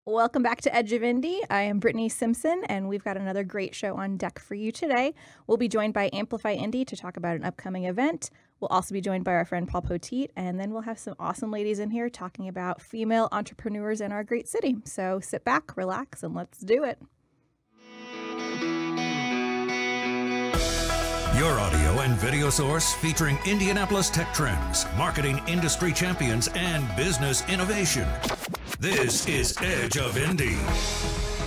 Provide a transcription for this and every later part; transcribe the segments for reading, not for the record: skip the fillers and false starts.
Welcome back to Edge of Indy. I am Brittany Simpson, and we've got another great show on deck for you today. We'll be joined by Amplify Indy to talk about an upcoming event. We'll also be joined by our friend Poteet, and then we'll have some awesome ladies in here talking about female entrepreneurs in our great city. So sit back, relax, and let's do it. Your audio and video source featuring Indianapolis tech trends, marketing industry champions, and business innovation. This is Edge of Indy,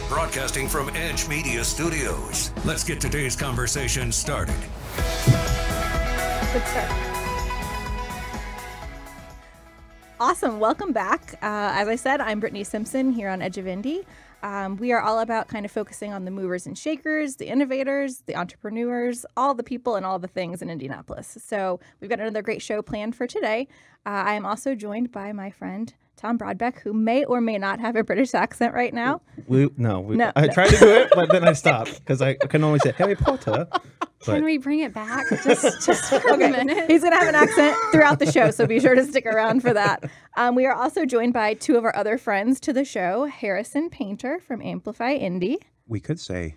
broadcasting from Edge Media Studios. Let's get today's conversation started. Good start. Awesome. Welcome back. As I said, I'm Brittany Simpson here on Edge of Indy. We are all about kind of focusing on the movers and shakers, the innovators, the entrepreneurs, all the people and all the things in Indianapolis. So we've got another great show planned for today. I am also joined by my friend Tom Broadbeck, who may or may not have a British accent right now. No. I tried to do it, but then I stopped because I can only say Harry Potter. Can we bring it back just for a minute? He's going to have an accent throughout the show, so be sure to stick around for that. We are also joined by two of our other friends to the show, Harrison Painter from Amplify Indy. We could say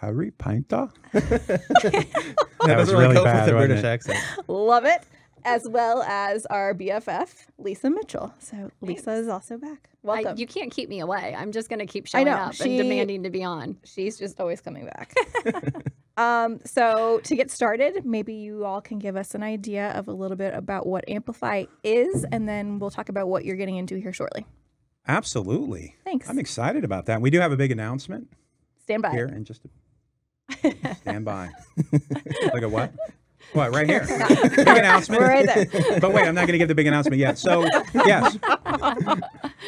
Harry Painter. That was really bad, with the wasn't British it? accent. Love it. As well as our BFF, Lisa Mitchell. So Lisa is also back. Welcome. You can't keep me away. I'm just going to keep showing up and demanding to be on. She's just always coming back. So to get started, maybe you all can give us an idea of a little bit about what Amplify is, and then we'll talk about what you're getting into here shortly. Absolutely. Thanks. I'm excited about that. We do have a big announcement Stand by. here in just a stand by. Look at what? What, right here? Big announcement. We're right there. But wait, I'm not going to give the big announcement yet. So, yes.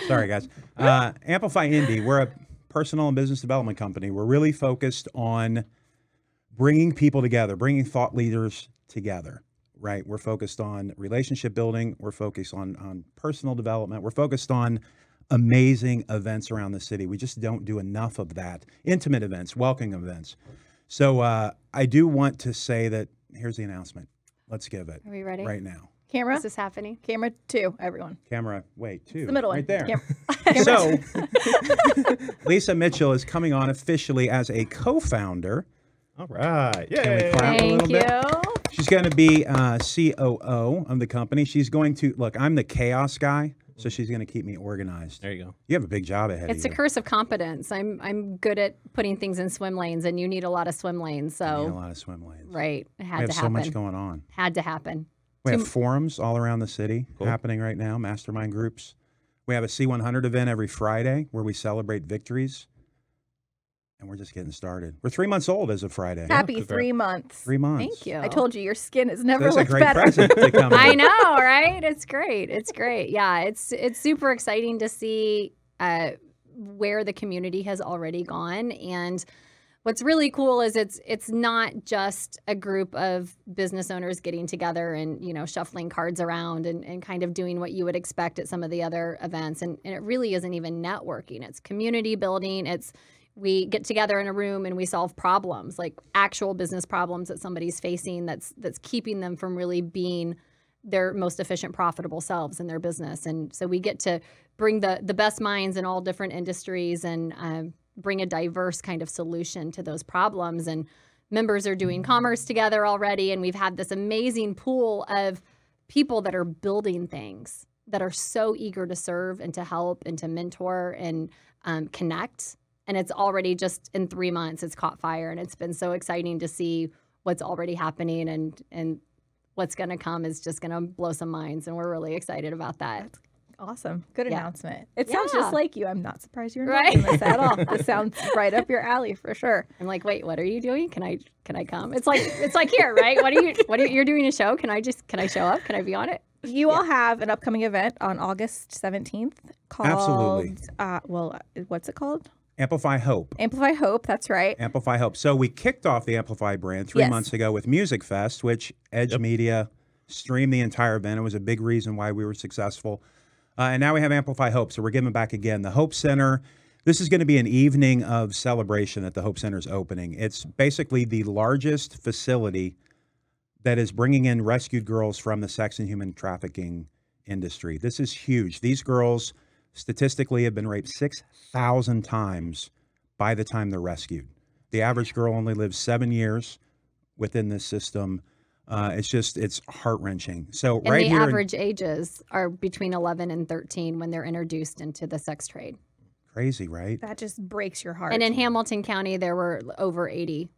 Sorry, guys. Amplify Indy, we're a personal and business development company. We're really focused on bringing people together, bringing thought leaders together, right? We're focused on relationship building. We're focused on personal development. We're focused on amazing events around the city. We just don't do enough of that. Intimate events, welcoming events. So I do want to say that here's the announcement. Let's give it. Are we ready? Right now. Camera. Is this happening? Camera 2, everyone. Camera, wait, 2. The middle right one. there. So Lisa Mitchell is coming on officially as a co-founder. All right. Can we Yay. clap a Thank little you. bit? She's going to be COO of the company. She's going to, look, I'm the chaos guy, so she's going to keep me organized. There you go. You have a big job ahead It's of a you. curse of competence. I'm good at putting things in swim lanes, and you need a lot of swim lanes. You need a So, lot of swim lanes. right, it We had have to so happen. much going on. Had to happen. We have forums all around the city Cool. happening right now, mastermind groups. We have a C100 event every Friday where we celebrate victories. And we're just getting started. We're 3 months old as of Friday. Happy congrats. 3 months. 3 months. Thank you. I told you, your skin has So never that's a looked great better. present to come. I with. know, right? It's great. It's great. Yeah, it's super exciting to see where the community has already gone. And what's really cool is it's not just a group of business owners getting together and, you know, shuffling cards around and kind of doing what you would expect at some of the other events. And it really isn't even networking. It's community building. It's we get together in a room and we solve problems, like actual business problems that somebody's facing that's keeping them from really being their most efficient, profitable selves in their business. And so we get to bring the best minds in all different industries and bring a diverse kind of solution to those problems. And members are doing commerce together already. And we've had this amazing pool of people that are building things that are so eager to serve and to help and to mentor and connect. And it's already just in 3 months, it's caught fire. And it's been so exciting to see what's already happening and what's going to come is just going to blow some minds. And we're really excited about that. Awesome. Good Yeah. announcement. It sounds just Yeah. like you. I'm not surprised you're Right. involved in this at all. This sounds right up your alley for sure. I'm like, wait, what are you doing? Can I come? It's like here, right? You're doing a show? Can I show up? Can I be on it? You all have an upcoming event on August 17th called Absolutely. What's it called? Amplify Hope. Amplify Hope, that's right. Amplify Hope. So we kicked off the Amplify brand 3 Yes. months ago with Music Fest, which Edge Media streamed the entire event. It was a big reason why we were successful. And now we have Amplify Hope. So we're giving back again. The Hope Center, this is going to be an evening of celebration at the Hope Center's opening. It's basically the largest facility that is bringing in rescued girls from the sex and human trafficking industry. This is huge. These girls, statistically have been raped 6,000 times by the time they're rescued. The average girl only lives 7 years within this system. It's heart-wrenching. So And right the here, average ages are between 11 and 13 when they're introduced into the sex trade. crazy, right? That just breaks your heart. And in Hamilton County, there were over 80.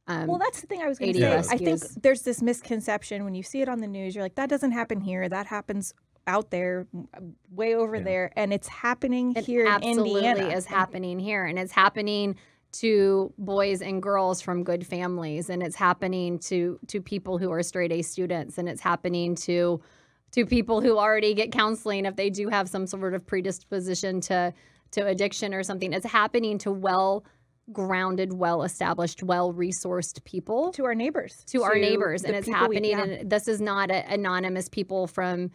Well, that's the thing I was going to 80 say. rescues. I think there's this misconception when you see it on the news. You're like, that doesn't happen here. That happens out there, way over there, and it's happening here in Indiana. Absolutely is happening here, and it's happening to boys and girls from good families, and it's happening to people who are straight A students, and it's happening to people who already get counseling if they do have some sort of predisposition to addiction or something. It's happening to well-grounded, well-established, well-resourced people. To our neighbors. To our neighbors, the and it's people happening. And this is not anonymous people from,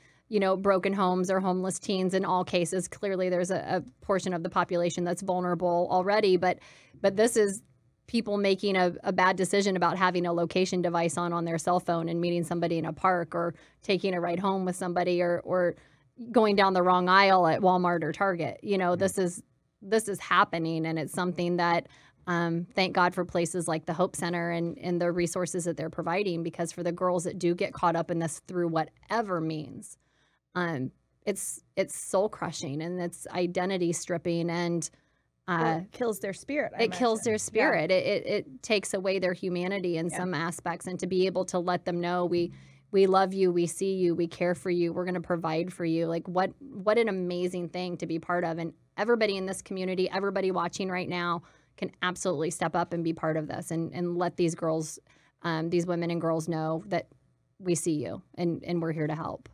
broken homes or homeless teens. In all cases, clearly there's a portion of the population that's vulnerable already, but this is people making a bad decision about having a location device on their cell phone and meeting somebody in a park, or taking a ride home with somebody, or going down the wrong aisle at Walmart or Target. This is happening, and it's something that thank God for places like the Hope Center and the resources that they're providing, because for the girls that do get caught up in this through whatever means, it's soul crushing, and it's identity stripping, and It kills their spirit. it kills their spirit. It takes away their humanity in some aspects, and to be able to let them know we love you, we see you, we care for you, we're going to provide for you. Like what an amazing thing to be part of. And everybody in this community, everybody watching right now can absolutely step up and be part of this, and let these girls, these women and girls know that we see you and we're here to help.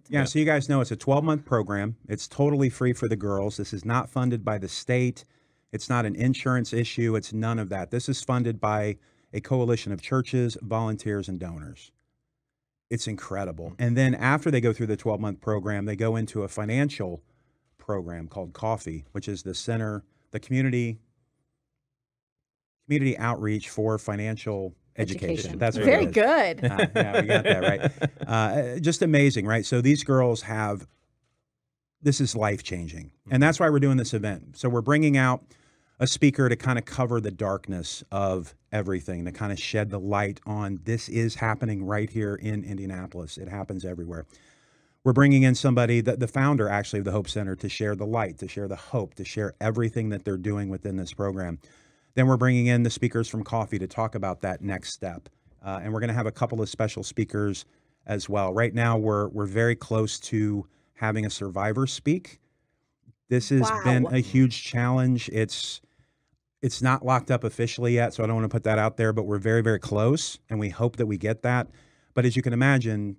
Yeah, so you guys know it's a 12-month program. It's totally free for the girls. This is not funded by the state. It's not an insurance issue. It's none of that. This is funded by a coalition of churches, volunteers, and donors. It's incredible. And then after they go through the 12-month program, they go into a financial program called Coffee, which is the center, the community outreach for financial education. That's what very it is. good. Yeah, we got that right. Just amazing, right? So these girls this is life-changing. And that's why we're doing this event. So we're bringing out a speaker to kind of cover the darkness of everything, to kind of shed the light on this is happening right here in Indianapolis. It happens everywhere. We're bringing in somebody, the founder actually of the Hope Center, to share the light, to share the hope, to share everything that they're doing within this program. Then we're bringing in the speakers from Coffee to talk about that next step. And we're going to have a couple of special speakers as well. Right now, we're very close to having a survivor speak. This has been a huge challenge. It's not locked up officially yet, so I don't want to put that out there, but we're very, very close, and we hope that we get that. But as you can imagine,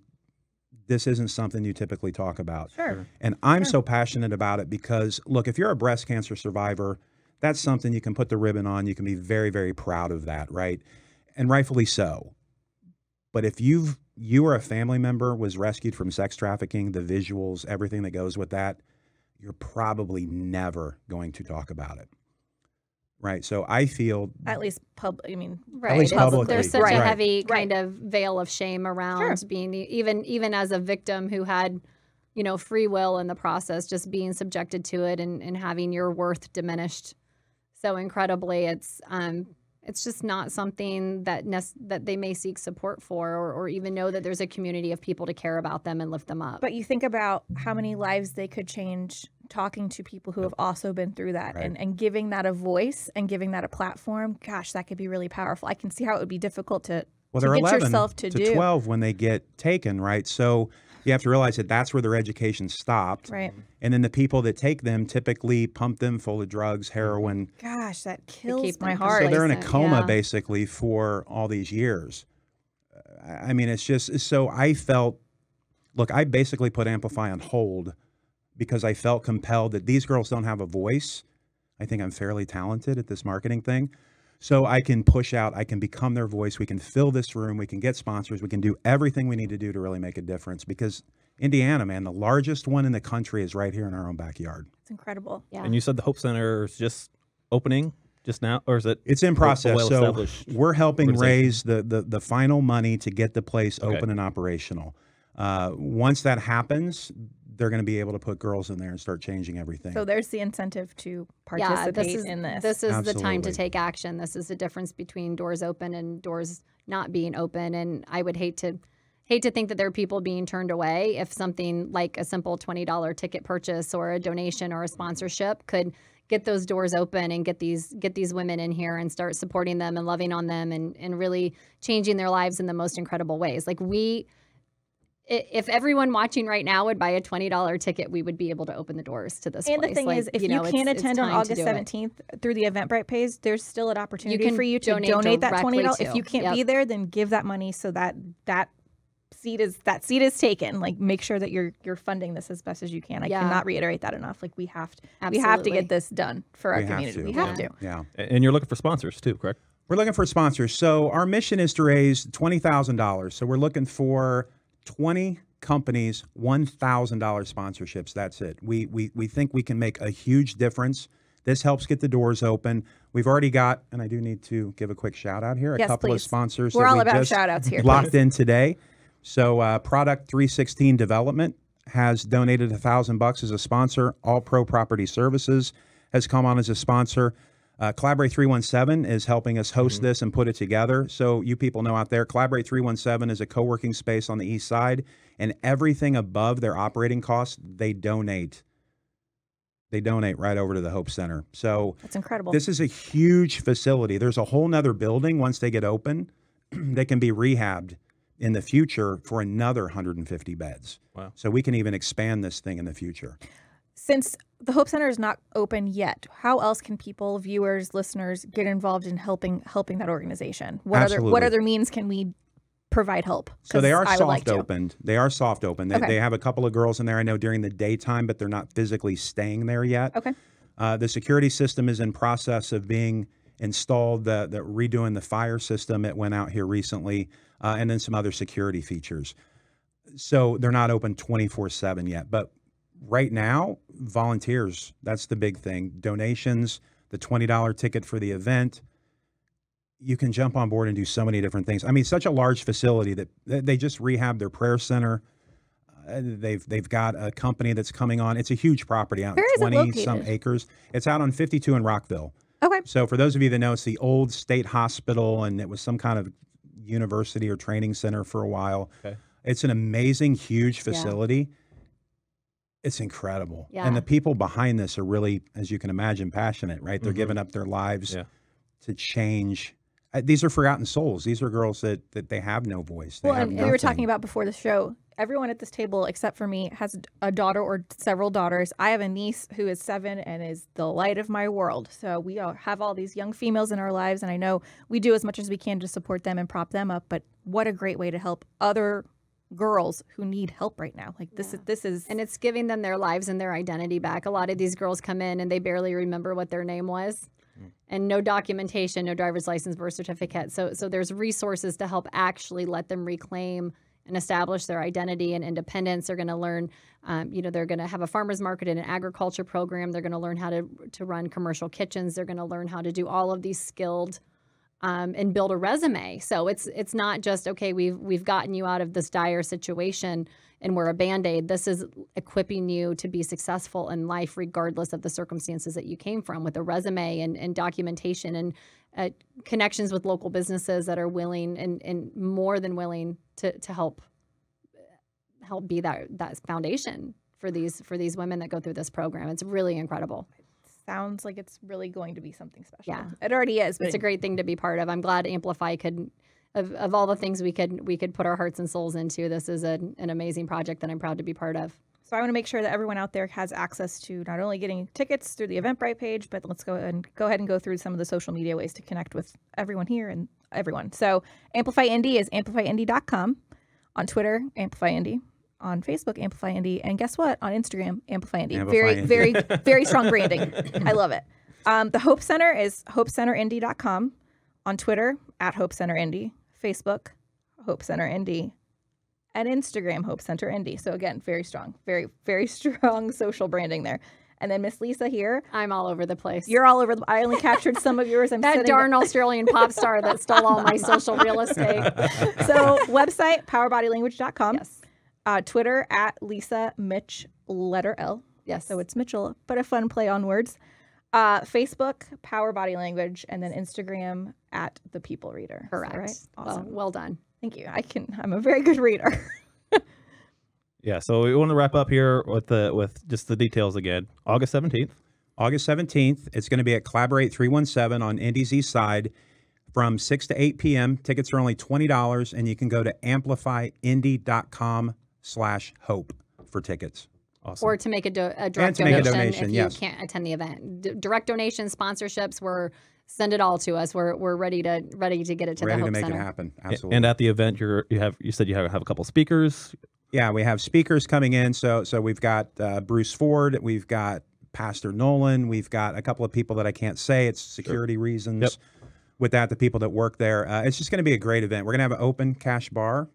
this isn't something you typically talk about. Sure. And I'm so passionate about it because, look, if you're a breast cancer survivor, that's something you can put the ribbon on. You can be very, very proud of that, right? And rightfully so. But if you or a family member was rescued from sex trafficking, the visuals, everything that goes with that, you're probably never going to talk about it. Right. So I feel At least Right. At least publicly. There's such a Right. heavy kind of veil of shame around Sure. being even as a victim who had, free will in the process, just being subjected to it and having your worth diminished so incredibly. It's just not something that they may seek support for, or even know that there's a community of people to care about them and lift them up. But you think about how many lives they could change talking to people who have also been through that, Right. and giving that a voice and giving that a platform. Gosh, that could be really powerful. I can see how it would be difficult to they're get 11 yourself to do. 12 when they get taken, right? So you have to realize that that's where their education stopped. Right. And then the people that take them typically pump them full of drugs, heroin. Gosh, that kills keep my them heart. So they're in a Complacent, coma yeah. basically for all these years. I mean, it's just, so I felt, look, I basically put Amplify on hold because I felt compelled that these girls don't have a voice. I think I'm fairly talented at this marketing thing. So I can push out, I can become their voice. We can fill this room. We can get sponsors. We can do everything we need to do to really make a difference, because Indiana, man, the largest one in the country is right here in our own backyard. It's incredible. Yeah. And you said the Hope Center is just opening just now, or is it? It's in process. So well-established we're helping organization? raise the final money to get the place Okay. open and operational. Once that happens, they're going to be able to put girls in there and start changing everything. So there's the incentive to participate in this. This is the time to Absolutely. take action. This is the difference between doors open and doors not being open. And I would hate to think that there are people being turned away if something like a simple $20 ticket purchase or a donation or a sponsorship could get those doors open and get these women in here and start supporting them and loving on them and really changing their lives in the most incredible ways. Like if everyone watching right now would buy a $20 ticket, we would be able to open the doors to this And place. the thing is, if you can't attend on August 17th through the Eventbrite page, there's still an opportunity for you to donate that $20. If you can't be there, then give that money so that seat is taken. Like, make sure that you're funding this as best as you can. I cannot reiterate that enough. Like, we have to get this done for our community. We have to. Yeah. And you're looking for sponsors too, correct? We're looking for sponsors. So our mission is to raise $20,000. So we're looking for 20 companies, $1,000 sponsorships. That's it. We think we can make a huge difference. This helps get the doors open. We've already got, and I do need to give a quick shout out here, a couple of sponsors. We're that all we about just shout outs here. Locked in today. So Product 316 Development has donated $1,000 as a sponsor. All Pro Property Services has come on as a sponsor. Collaborate 317 is helping us host this and put it together. So you people know out there, Collaborate 317 is a co-working space on the east side, and everything above their operating costs, they donate. They donate right over to the Hope Center. So That's incredible. this is a huge facility. There's a whole nother building once they get open. They can be rehabbed in the future for another 150 beds. Wow. So we can even expand this thing in the future. Since the Hope Center is not open yet, how else can people, viewers, listeners, get involved in helping that organization? What other means can we provide help? So they are like soft opened. They are soft open. They have a couple of girls in there, I know, during the daytime, but they're not physically staying there yet. Okay. The security system is in process of being installed. The redoing the fire system, it went out here recently, and then some other security features. So they're not open 24/7 yet, but right now, volunteers, that's the big thing. Donations, the $20 ticket for the event. You can jump on board and do so many different things. I mean, such a large facility that they just rehabbed their prayer center. They've got a company that's coming on. It's a huge property out Where is it 20-some located? acres. It's out on 52 in Rockville. Okay. So for those of you that know, it's the old state hospital, and it was some kind of university or training center for a while. Okay. It's an amazing, huge facility. It's incredible. Yeah. And the people behind this are really, as you can imagine, passionate, right? They're giving up their lives to change. These are forgotten souls. These are girls that they have no voice. They Well, have and we were nothing. talking about before the show, everyone at this table, except for me, has a daughter or several daughters. I have a niece who is 7 and is the light of my world. So we all have all these young females in our lives, and I know we do as much as we can to support them and prop them up. But what a great way to help other girls who need help right now. Like this is And it's giving them their lives and their identity back. A lot of these girls come in and they barely remember what their name was. And no documentation, no driver's license, birth certificate. So there's resources to help actually let them reclaim and establish their identity and independence. They're going to learn, they're going to have a farmer's market and an agriculture program. They're going to learn how to run commercial kitchens. They're going to learn how to do all of these skilled and build a resume. So it's not just, okay, we've gotten you out of this dire situation and we're a Band-Aid. This is equipping you to be successful in life regardless of the circumstances that you came from, with a resume and documentation and connections with local businesses that are willing and more than willing to help be that foundation for these women that go through this program. It's really incredible. sounds like it's really going to be something special. Yeah. It already is, but It's a great thing to be part of. I'm glad Amplify could, of all the things we could put our hearts and souls into, this is an amazing project that I'm proud to be part of. So I want to make sure that everyone out there has access to not only getting tickets through the Eventbrite page, but let's go ahead and go through some of the social media ways to connect with everyone here and everyone. So Amplify Indy is amplifyindy.com. On Twitter, Amplify Indy. On Facebook, Amplify Indy. And guess what? On Instagram, Amplify Indy. Very, very strong branding. I love it. The Hope Center is hopecenterindy.com. On Twitter, @HopeCenterIndy. Facebook, Hope Center Indy. And Instagram, Hope Center Indy. So again, very strong, very, very strong social branding there. And then Miss Lisa here. I'm all over the place. You're all over. I only captured some of yours. That darn Australian pop star that stole all my social real estate. So website, powerbodylanguage.com. Yes. Twitter at Lisa Mitch letter L. Yes. So it's Mitchell, but a fun play on words. Facebook, Power Body Language, and then Instagram at The People Reader. Correct. Right? Awesome. Well done. Thank you. I'm a very good reader. Yeah, so we want to wrap up here with just the details again. August 17th. August 17th, it's going to be at Collaborate 317 on Indy's East Side from 6 to 8 p.m. Tickets are only $20, and you can go to amplifyindy.com/hope for tickets. Awesome. Or to make a direct donation if you can't attend the event. Direct donation, sponsorships, send it all to us. We're ready to get it to the Hope Center. Ready to make it happen. Absolutely. And at the event, you said you have a couple speakers. Yeah, we have speakers coming in. So we've got Bruce Ford, we've got Pastor Nolan, we've got a couple of people that I can't say. It's security reasons. Yep. With that, the people that work there. It's just going to be a great event. We're going to have an open cash bar.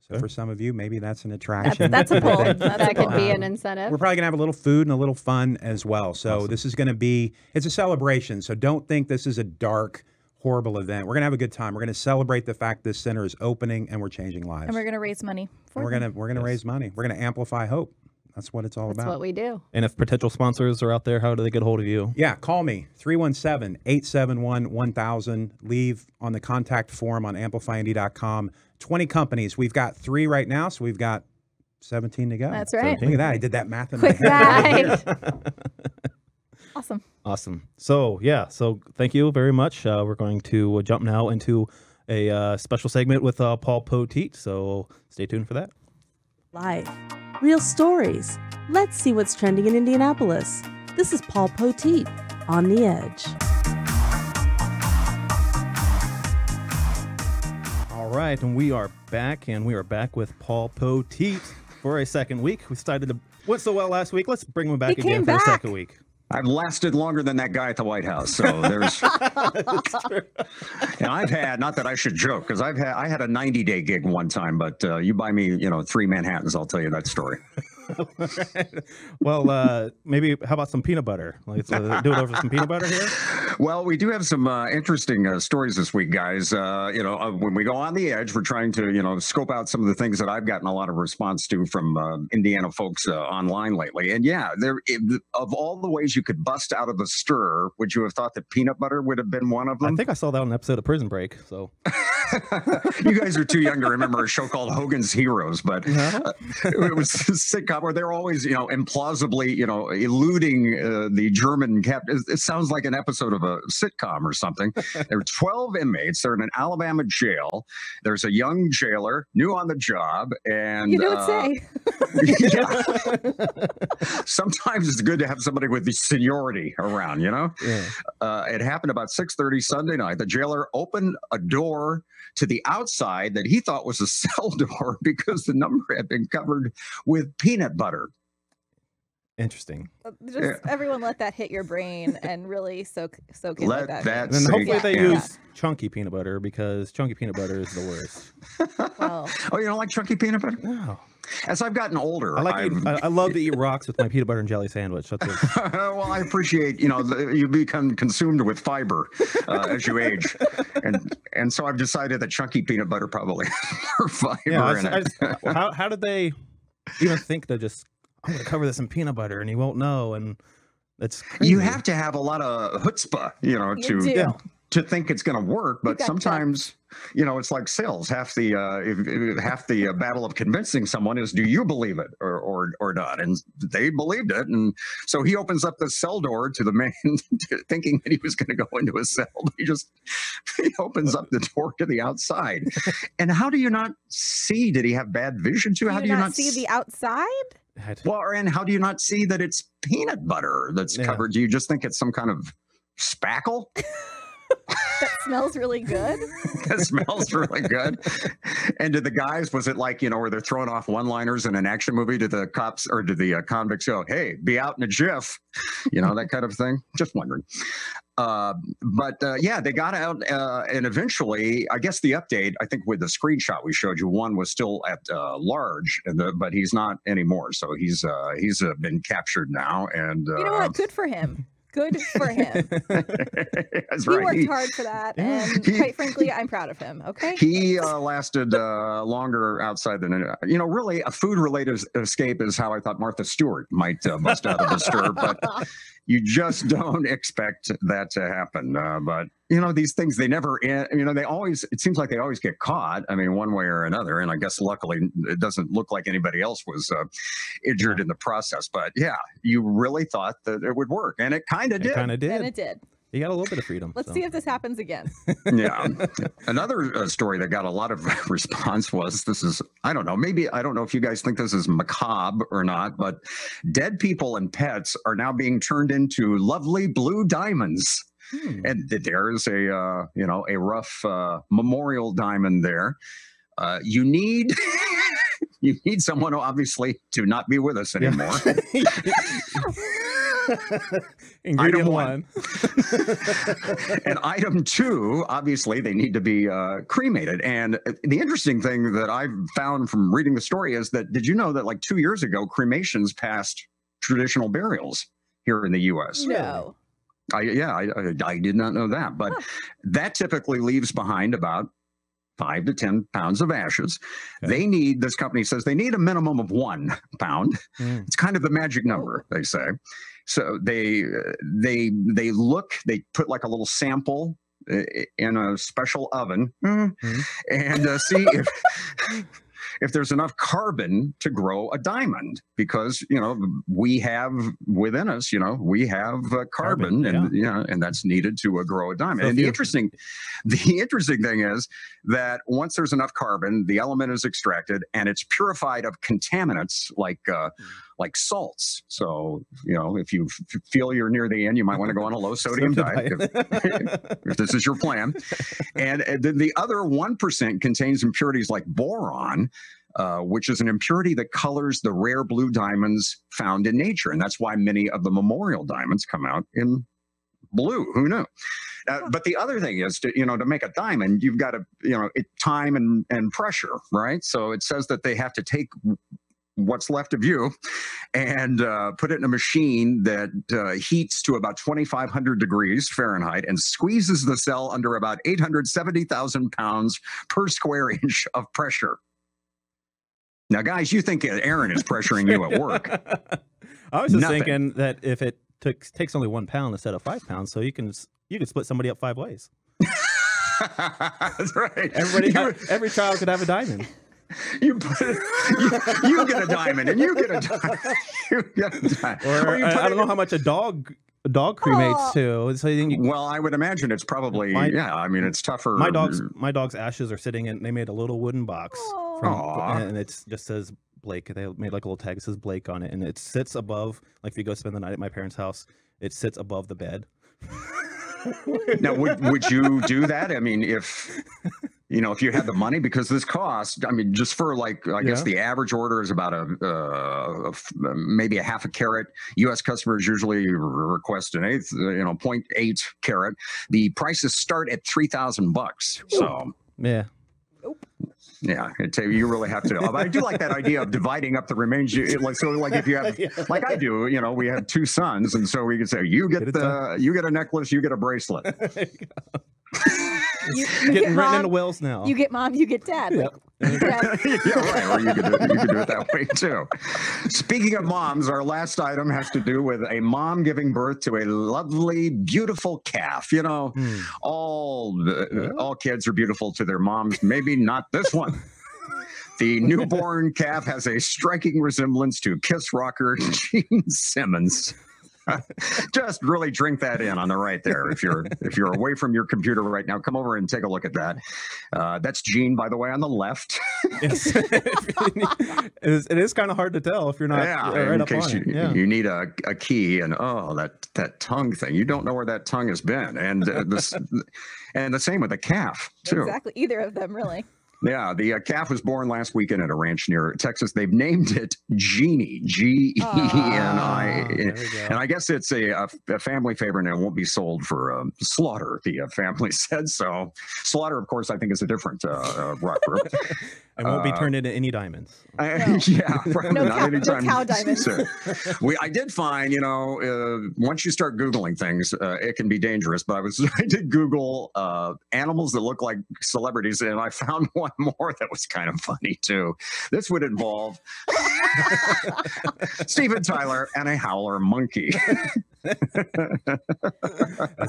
So for some of you, maybe that's an attraction. That's a pull. That could be an incentive. We're probably going to have a little food and a little fun as well. So this is going to be, it's a celebration. So don't think this is a dark, horrible event. We're going to have a good time. We're going to celebrate the fact this center is opening and we're changing lives. And we're going to raise money for them. We're going to raise money. We're going to amplify hope. That's what it's all about. That's what we do. And if potential sponsors are out there, how do they get a hold of you? Yeah, call me, 317-871-1000. Leave on the contact form on amplifyindy.com. 20 companies. We've got 3 right now, so we've got 17 to go. That's right. Look at that. I did that math in Quick my head. math. Awesome. So thank you very much. We're going to jump now into a special segment with Paul Poteet. So stay tuned for that. Live. Real stories. Let's see what's trending in Indianapolis. This is Paul Poteet on The Edge. All right, and we are back with Paul Poteet for a second week. We went so well last week. Let's bring him back again for a second week. I've lasted longer than that guy at the White House. So there's, and I've had, not that I should joke, because I had a 90-day gig one time, but you buy me, 3 Manhattans, I'll tell you that story. Well, maybe how about some peanut butter? Let's do it over some peanut butter here. Well, we do have some interesting stories this week, guys. When we go on The Edge, we're trying to, scope out some of the things that I've gotten a lot of response to from Indiana folks online lately. And yeah, of all the ways you could bust out of a stir, would you have thought that peanut butter would have been one of them? I think I saw that on an episode of Prison Break. So you guys are too young to remember a show called Hogan's Heroes, but it was a sitcom where they're always, implausibly, eluding the German captain. It sounds like an episode of a sitcom or something. There are 12 inmates. They're in an Alabama jail. There's a young jailer, new on the job, and you don't say. Sometimes it's good to have somebody with the seniority around. Yeah. It happened about 6:30 Sunday night. The jailer opened a door to the outside that he thought was a cell door because the number had been covered with peanut butter. Interesting. Everyone let that hit your brain and really soak in Let what that And hopefully they use chunky peanut butter, because chunky peanut butter is the worst. Well, Oh, you don't like chunky peanut butter? No. As I've gotten older, I love to eat rocks with my peanut butter and jelly sandwich. That's what... well, I appreciate, you become consumed with fiber as you age. And so I've decided that chunky peanut butter probably has more fiber in it. How did they even think to just, I'm going to cover this in peanut butter and he won't know? And that's crazy. You have to have a lot of chutzpah, to think it's going to work. But sometimes, it's like sales. Half the battle of convincing someone is, do you believe it or not? And they believed it. And so he opens up the cell door to the man thinking that he was going to go into a cell. But he opens up the door to the outside. And how do you not see? Did he have bad vision too? How do you not see the outside? Well, and how do you not see that it's peanut butter that's covered? Do you just think it's some kind of spackle? That smells really good. That smells really good. And to the guys, was it like, where they're throwing off one-liners in an action movie to the cops or to the convicts go, hey, be out in a jiff, that kind of thing? Just wondering. They got out and eventually, I guess the update, I think with the screenshot we showed you, one was still at large, but he's not anymore. So he's been captured now. And you know what? Good for him. Good for him. That's He right. worked hard for that, and quite frankly, I'm proud of him. Okay. He lasted longer outside than really a food-related escape is how I thought Martha Stewart might bust out of the stir, but you just don't expect that to happen. But these things, they never, they always, it seems like they always get caught. I mean, one way or another. And I guess luckily it doesn't look like anybody else was injured in the process. But yeah, you really thought that it would work, and it kind of did. Kind of did. And it did. You got a little bit of freedom. Let's see if this happens again. Yeah. Another story that got a lot of response was, I don't know if you guys think this is macabre or not, but dead people and pets are now being turned into lovely blue diamonds. And there's a rough memorial diamond there. You need someone obviously to not be with us anymore. Ingredient one. And item two, obviously, they need to be cremated. And the interesting thing that I've found from reading the story is that, did you know that like 2 years ago, cremations passed traditional burials here in the U.S.? No. I did not know that. But that typically leaves behind about 5 to 10 pounds of ashes. Okay. This company says they need a minimum of 1 pound. It's kind of the magic number, they say. So they put like a little sample in a special oven and see if there's enough carbon to grow a diamond, because we have within us we have carbon and that's needed to grow a diamond. So and the interesting thing is that once there's enough carbon, the element is extracted and it's purified of contaminants like salts. So if you feel you're near the end, you might want to go on a low sodium diet if this is your plan. And then the other 1% contains impurities like boron, which is an impurity that colors the rare blue diamonds found in nature. And that's why many of the memorial diamonds come out in blue. Who knew? But the other thing is to make a diamond, you've got to, time and pressure, right? So it says that they have to take what's left of you and put it in a machine that heats to about 2,500 degrees Fahrenheit and squeezes the cell under about 870,000 pounds per square inch of pressure. Now, guys, you think Aaron is pressuring you at work. I was just thinking that if it takes only 1 pound instead of 5 pounds, so you can split somebody up 5 ways. That's right. Every child could have a diamond. You get a diamond, and you get a diamond. You get a diamond. Or I don't know how much a dog cremates too. So well, I would imagine it's probably it's tougher. My dog's ashes are sitting in. They made a little wooden box and it just says Blake. They made like a little tag that says Blake on it, and it sits above. Like if you go spend the night at my parents' house, it sits above the bed. Now, would you do that? I mean, if you had the money, because this cost, just for I guess the average order is about maybe a half a carat. U.S. customers usually request an eighth, 0.8 carat. The prices start at $3,000. So yeah. Yeah, you really have to. I do like that idea of dividing up the remains. If you have, like I do, we have 2 sons, and so we could say, you get a necklace, you get a bracelet. You getting get written mom, into wills now. You get mom, you get dad. Yep. Yeah, right. Or you could do it that way too. Speaking of moms, our last item has to do with a mom giving birth to a lovely, beautiful calf. All kids are beautiful to their moms. Maybe not this one. The newborn calf has a striking resemblance to Kiss rocker Gene Simmons. Just really drink that in on the right there. If you're away from your computer right now, come over and take a look at that. That's Gene, by the way, on the left. Yes. It is kind of hard to tell if you're not right up on it. You need a key, and that tongue thing. You don't know where that tongue has been, and and the same with the calf too. Exactly, either of them really. Yeah, the calf was born last weekend at a ranch near Texas. They've named it Genie, Geni. And I guess it's a family favorite, and it won't be sold for slaughter, the family said. So slaughter, of course, I think is a different rock group. I won't be turned into any diamonds. Yeah, probably No not anytime cow diamonds. soon. I did find, once you start Googling things, it can be dangerous. But I did Google animals that look like celebrities, and I found one more that was kind of funny too. This would involve Steven Tyler and a howler monkey. That's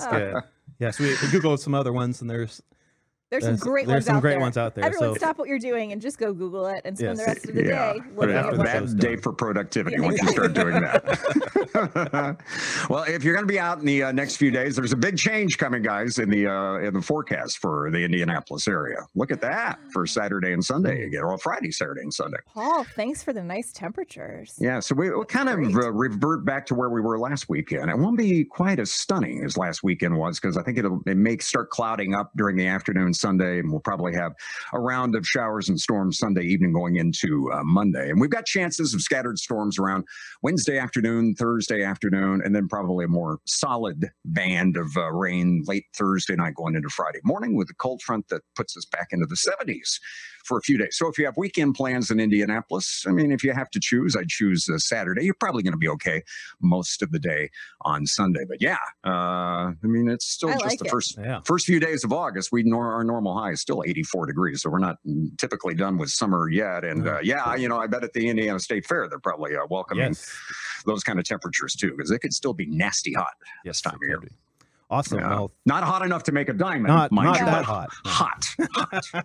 good. Yes, we Googled some other ones, and there's some great ones out there. Everyone stop what you're doing and just go Google it and spend the rest of the day looking at Bad day for productivity once you start doing that. Well, if you're going to be out in the next few days, there's a big change coming, guys, in the forecast for the Indianapolis area. Look at that for Saturday and Sunday again, or Friday, Saturday, and Sunday. Paul, thanks for the nice temperatures. Yeah, so we'll kind of revert back to where we were last weekend. It won't be quite as stunning as last weekend was, because I think it may start clouding up during the afternoon Sunday, and we'll probably have a round of showers and storms Sunday evening going into Monday. And we've got chances of scattered storms around Wednesday afternoon, Thursday afternoon, and then probably a more solid band of rain late Thursday night going into Friday morning, with a cold front that puts us back into the 70s for a few days. So if you have weekend plans in Indianapolis, I mean, if you have to choose, I'd choose Saturday. You're probably going to be okay most of the day on Sunday. But yeah, I mean, it's still first few days of August. Our normal high is still 84 degrees. So we're not typically done with summer yet. And I bet at the Indiana State Fair, they're probably welcoming those kind of temperatures too, because it could still be nasty hot this time of year. Awesome. Well, not hot enough to make a diamond. Not that hot. Hot.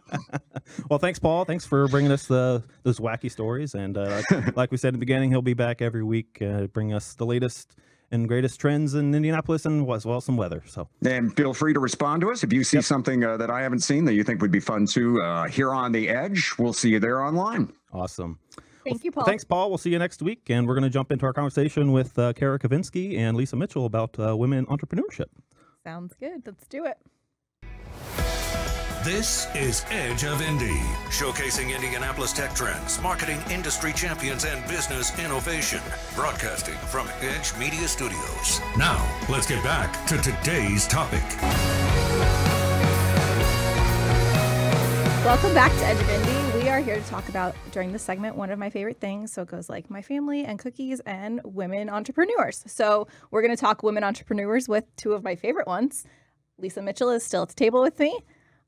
Well, thanks, Paul. Thanks for bringing us those wacky stories. And like we said in the beginning, he'll be back every week, bring us the latest and greatest trends in Indianapolis, and as well some weather. So, and feel free to respond to us if you see something that I haven't seen that you think would be fun too. Here on the Edge, we'll see you there online. Awesome. Thank you, Paul. Thanks, Paul. We'll see you next week, and we're going to jump into our conversation with Kara Kavinsky and Lisa Mitchell about women entrepreneurship. Sounds good. Let's do it. This is Edge of Indy, showcasing Indianapolis tech trends, marketing industry champions, and business innovation. Broadcasting from Edge Media Studios. Now, let's get back to today's topic. Welcome back to Edge of Indy. We are here to talk about, during this segment, one of my favorite things. So it goes like my family and cookies and women entrepreneurs. So we're going to talk women entrepreneurs with two of my favorite ones. Lisa Mitchell is still at the table with me.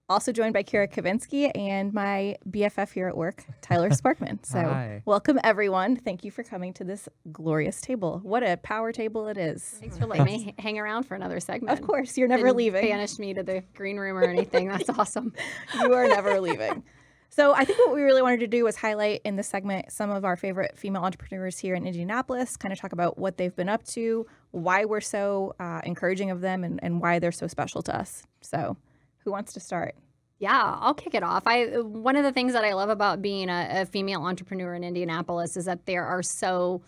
Also joined by Kara Kavinsky and my BFF here at work, Tyler Sparkman. So Hi. Welcome, everyone. Thank you for coming to this glorious table. What a power table it is. Thanks for letting me hang around for another segment. Of course, you're never leaving. Banished me to the green room or anything. That's awesome. You are never leaving. So I think what we really wanted to do was highlight in this segment some of our favorite female entrepreneurs here in Indianapolis, kind of talk about what they've been up to, why we're so encouraging of them, and why they're so special to us. So who wants to start? Yeah, I'll kick it off. One of the things that I love about being a female entrepreneur in Indianapolis is that there are so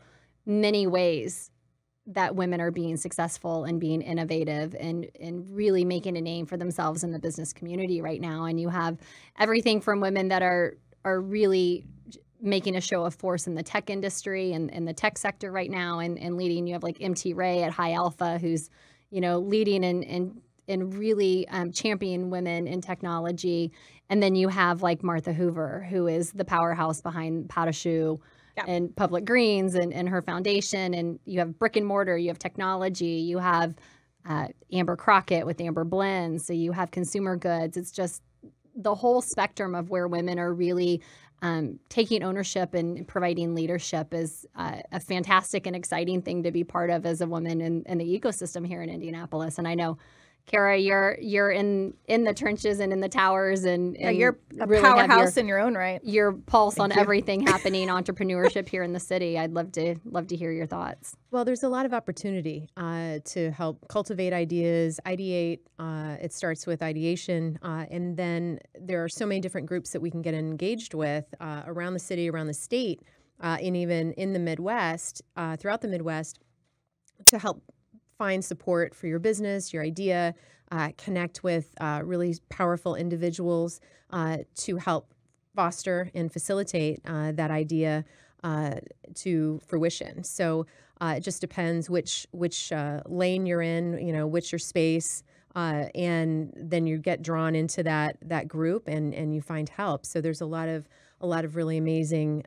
many ways that women are being successful and being innovative and really making a name for themselves in the business community right now. And you have everything from women that are really making a show of force in the tech industry and in the tech sector right now and leading. You have like MT Ray at High Alpha, who's, leading and really championing women in technology. And then you have like Martha Hoover, who is the powerhouse behind Pot of Shoe and Public Greens and her foundation. And you have brick and mortar, you have technology, you have Amber Crockett with Amber Blends. So you have consumer goods. It's just the whole spectrum of where women are really taking ownership and providing leadership is a fantastic and exciting thing to be part of as a woman in the ecosystem here in Indianapolis. And I know, Kara, you're in the trenches and in the towers, and you're a really powerhouse in your own right. Your pulse on everything happening entrepreneurship here in the city. I'd love to hear your thoughts. Well, there's a lot of opportunity to help cultivate ideas, ideate. It starts with ideation, and then there are so many different groups that we can get engaged with around the city, around the state, and even in the Midwest, throughout the Midwest, to help find support for your business, your idea, connect with really powerful individuals to help foster and facilitate that idea to fruition. So it just depends which lane you're in, which your space, and then you get drawn into that group and you find help. So there's a lot of a lot of really amazing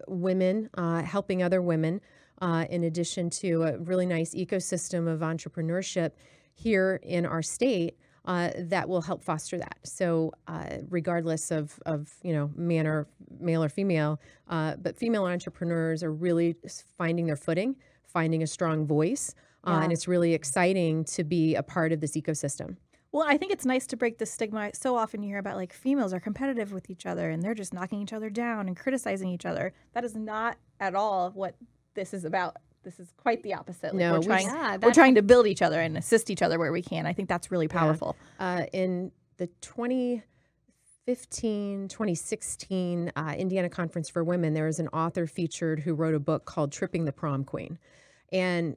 women helping other women, in addition to a really nice ecosystem of entrepreneurship here in our state that will help foster that. So regardless of male or female, but female entrepreneurs are really finding their footing, finding a strong voice, and it's really exciting to be a part of this ecosystem. Well, I think it's nice to break the stigma. So often you hear about like females are competitive with each other and they're just knocking each other down and criticizing each other. That is not at all what this is about. This is quite the opposite. Like, No, we're trying to build each other and assist each other where we can. I think that's really powerful. In the 2016 Indiana Conference for Women, there was an author featured who wrote a book called Tripping the Prom Queen. And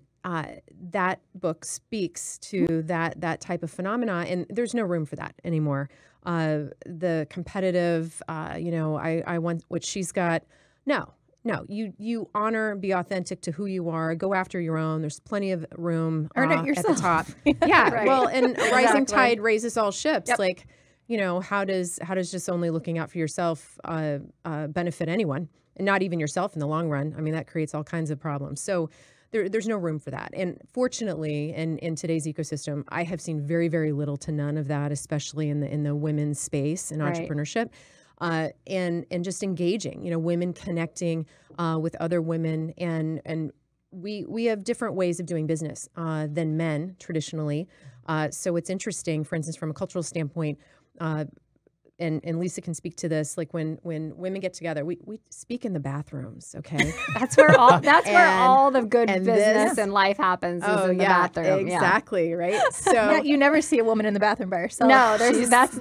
that book speaks to that type of phenomena, and there's no room for that anymore. The competitive, I want what she's got. No, you honor, be authentic to who you are, go after your own. There's plenty of room Earn it at yourself. the top. Yeah, Right. well, and a rising tide raises all ships. Yep. Like, how does just only looking out for yourself benefit anyone, and not even yourself in the long run? I mean, that creates all kinds of problems. So there's no room for that. And fortunately, in today's ecosystem, I have seen very, very little to none of that, especially in the women's space and entrepreneurship. And just engaging, women connecting with other women, and we have different ways of doing business than men traditionally. So it's interesting, for instance, from a cultural standpoint. And Lisa can speak to this. Like when women get together, we speak in the bathrooms. Okay, That's where all the good business and life happens. Is in the bathroom. Exactly, right. So Yeah, you never see a woman in the bathroom by herself. No,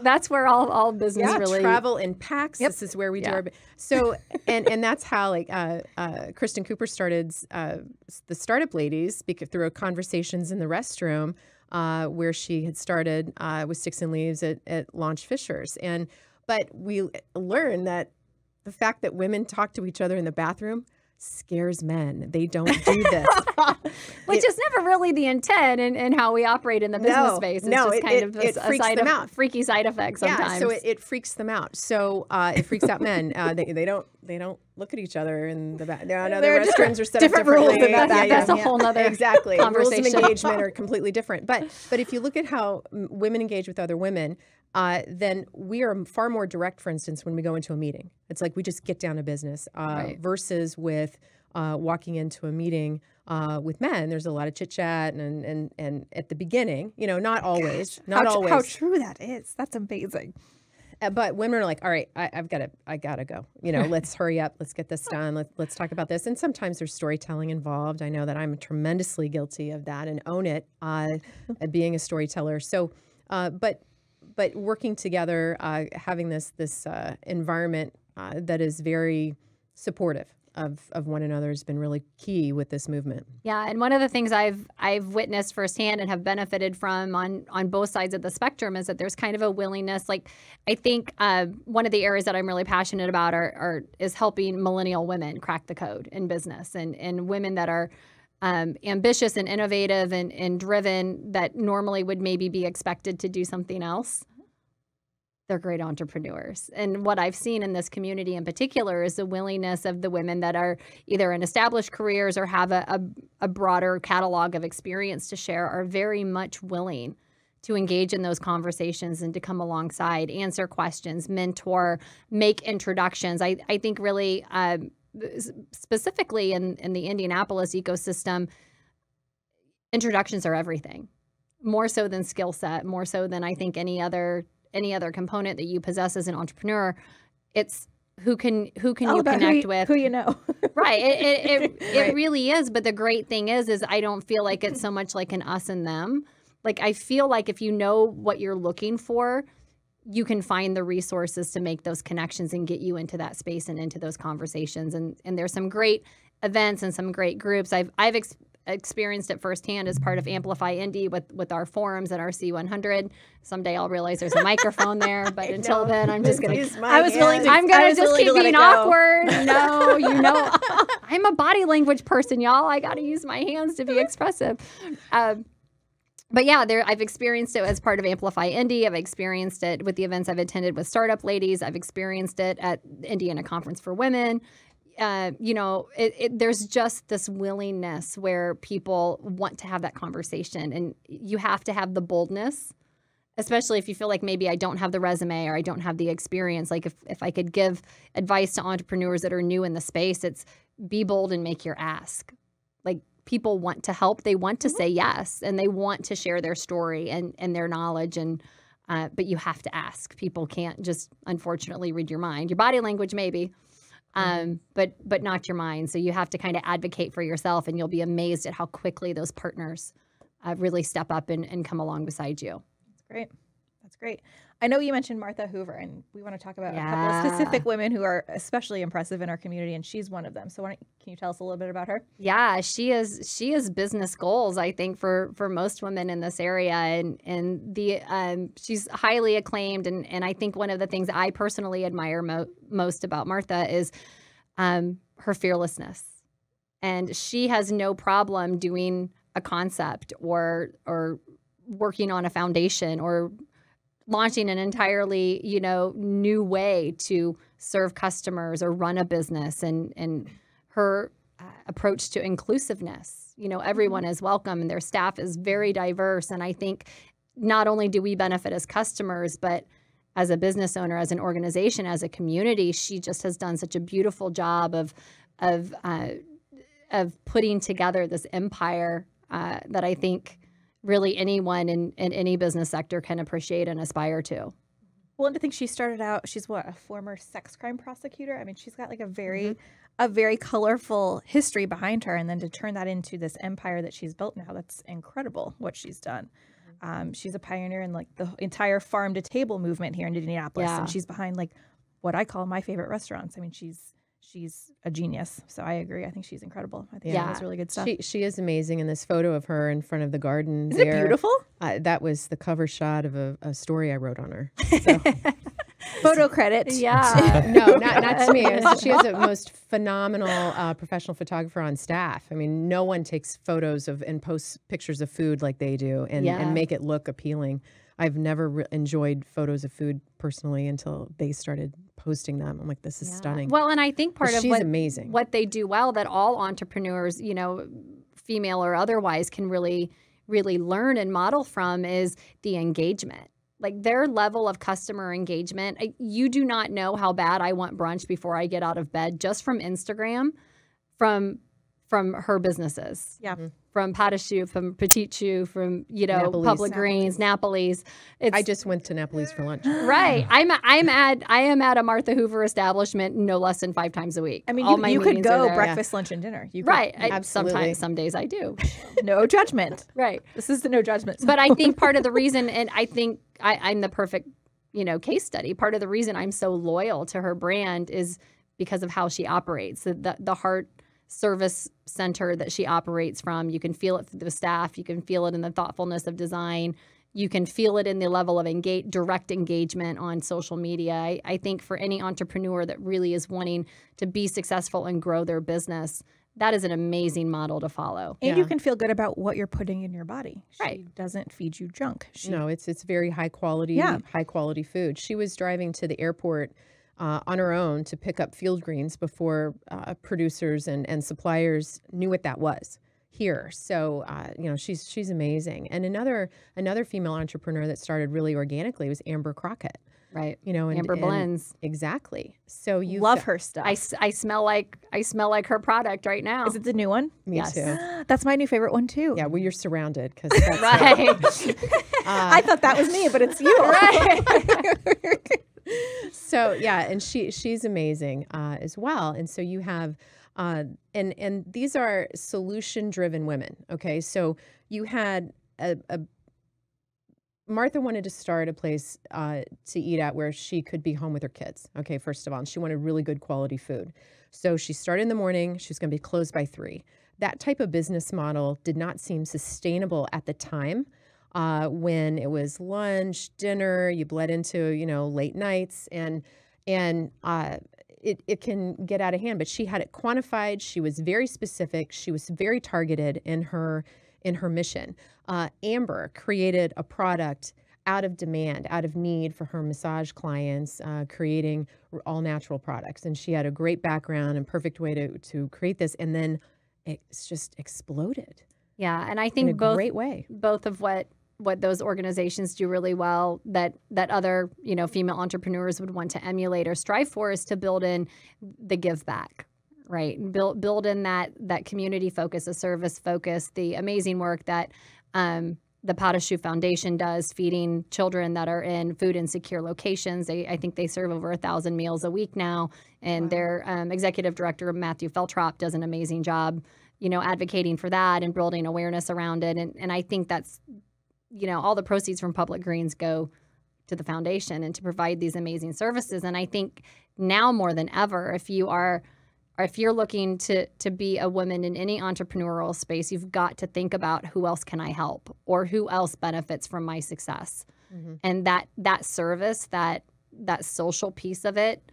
that's where all business really travel in packs. This is where we do our so and that's how Kristen Cooper started the Startup Ladies through conversations in the restroom. Where she had started with Sticks and Leaves at Launch Fishers. But we learned that the fact that women talk to each other in the bathroom scares men. They don't do this. Which is never really the intent in how we operate in the business space. It's just kind of it freaks them out. Freaky side effect sometimes. Yeah, so it freaks them out. So it freaks out men. They don't look at each other in the bathroom. No, their restrooms are set up differently. That's a whole nother exactly. conversation. Rules of engagement are completely different. But if you look at how women engage with other women, then we are far more direct, for instance, when we go into a meeting. It's like we just get down to business versus with walking into a meeting with men. There's a lot of chit chat and at the beginning, not always, always. How true that is. That's amazing. But women are like, all right, I gotta go. Let's hurry up. Let's get this done. Let's talk about this. And sometimes there's storytelling involved. I know that I'm tremendously guilty of that and own it, being a storyteller. So, but working together, having this environment that is very supportive of one another has been really key with this movement. Yeah, and one of the things I've witnessed firsthand and have benefited from on both sides of the spectrum is that there's kind of a willingness. Like, I think one of the areas that I'm really passionate about is helping millennial women crack the code in business, and women that are ambitious and innovative and driven that normally would maybe be expected to do something else. They're great entrepreneurs. And what I've seen in this community in particular is the willingness of the women that are either in established careers or have a broader catalog of experience to share are very much willing to engage in those conversations and to come alongside, answer questions, mentor, make introductions. I think really specifically in the Indianapolis ecosystem, introductions are everything. More so than skill set, more so than I think any other component that you possess as an entrepreneur. It's who can you connect with, who you know. Right. It really is. But the great thing is I don't feel like it's so much like an us and them. Like, I feel like if you know what you're looking for, you can find the resources to make those connections and get you into that space and into those conversations. And there's some great events and some great groups. I've experienced it firsthand as part of Amplify Indy with our forums at our C100. Someday I'll realize there's a microphone there, but until then, I'm just going to. I'm going to just keep being awkward. No, I'm a body language person, y'all. I got to use my hands to be expressive. But yeah, I've experienced it as part of Amplify Indy. I've experienced it with the events I've attended with Startup Ladies. I've experienced it at the Indiana Conference for Women. There's just this willingness where people want to have that conversation, and you have to have the boldness, especially if you feel like maybe I don't have the resume or I don't have the experience. Like if I could give advice to entrepreneurs that are new in the space, it's be bold and make your ask. Like, people want to help. They want to say yes, and they want to share their story and their knowledge. And but you have to ask. People can't just, unfortunately, read your mind. Your body language, maybe, but not your mind. So you have to kind of advocate for yourself, and you'll be amazed at how quickly those partners really step up and come along beside you. That's great. That's great. I know you mentioned Martha Hoover, and we want to talk about a couple of specific women who are especially impressive in our community, and she's one of them. So can you tell us a little bit about her? Yeah, she is business goals, I think, for most women in this area, and she's highly acclaimed, and I think one of the things I personally admire most about Martha is her fearlessness, and she has no problem doing a concept or working on a foundation or launching an entirely, new way to serve customers or run a business, and her approach to inclusiveness. Everyone is welcome, and their staff is very diverse. And I think not only do we benefit as customers, but as a business owner, as an organization, as a community, she just has done such a beautiful job of putting together this empire that I think really anyone in any business sector can appreciate and aspire to. Well, and I think she started out, she's a former sex crime prosecutor. I mean, she's got like a very colorful history behind her. And then to turn that into this empire that she's built now, that's incredible what she's done. She's a pioneer in like the entire farm to table movement here in Indianapolis. Yeah. And she's behind like what I call my favorite restaurants. I mean, she's a genius. So I agree. I think she's incredible. I think that was really good stuff. She is amazing. And this photo of her in front of the garden. Isn't it beautiful? That was the cover shot of a story I wrote on her. So. Photo credit. Yeah. No, not to me. She has a most phenomenal professional photographer on staff. I mean, no one takes photos of and posts pictures of food like they do and make it look appealing. I've never enjoyed photos of food personally until they started posting them. I'm like, this is stunning. Well, and I think part of amazing. What they do well that all entrepreneurs, female or otherwise, can really, really learn and model from is the engagement. Like their level of customer engagement. You do not know how bad I want brunch before I get out of bed just from Instagram, from her businesses. Yeah. From Poteet, from Poteet, from Napoli's. Public Greens, Napoli's. I just went to Napoli's for lunch. Right. I am at a Martha Hoover establishment no less than 5 times a week. I mean, All my you could meetings are go there. breakfast, lunch, and dinner. You could, Right. Absolutely. Some days I do. No judgment. Right. This is the no judgment. But I think part of the reason, and I think I'm the perfect, case study. Part of the reason I'm so loyal to her brand is because of how she operates. The heart service center that she operates from. You can feel it through the staff. You can feel it in the thoughtfulness of design. You can feel it in the level of direct engagement on social media. I think for any entrepreneur that really is wanting to be successful and grow their business, that is an amazing model to follow. And you can feel good about what you're putting in your body. Right. She doesn't feed you junk. No, it's very high quality food. She was driving to the airport on her own to pick up field greens before producers and suppliers knew what that was here. So, she's amazing. And another female entrepreneur that started really organically was Amber Crockett. Right. Amber Blends. Exactly. So you love her stuff. I smell like her product right now. Is it the new one? Me too. That's my new favorite one too. Yeah, well, you're surrounded because right. I thought that was me, but it's you. Right. So yeah, and she's amazing as well. And so you have, and these are solution-driven women. Okay, so you had Martha wanted to start a place to eat at where she could be home with her kids. Okay, first of all, and she wanted really good quality food. So she started in the morning. She was going to be closed by 3. That type of business model did not seem sustainable at the time. When it was lunch, dinner, you bled into, late nights, and it can get out of hand. But she had it quantified. She was very specific. She was very targeted in her in her mission. Amber created a product out of demand, out of need for her massage clients, creating all natural products. And she had a great background and perfect way to create this. And then it's just exploded. Yeah, and I think in a great way. Both of what those organizations do really well that other, female entrepreneurs would want to emulate or strive for is to build in the give back, right? Build in that community focus, a service focus, the amazing work that the Poteet Foundation does, feeding children that are in food insecure locations. I think they serve over 1,000 meals a week now, and their executive director, Matthew Feltrop, does an amazing job, advocating for that and building awareness around it. And I think that's, all the proceeds from Public Greens go to the foundation and to provide these amazing services. And I think now more than ever, if you're looking to be a woman in any entrepreneurial space, you've got to think about who else can I help or who else benefits from my success. Mm-hmm. And that service, that social piece of it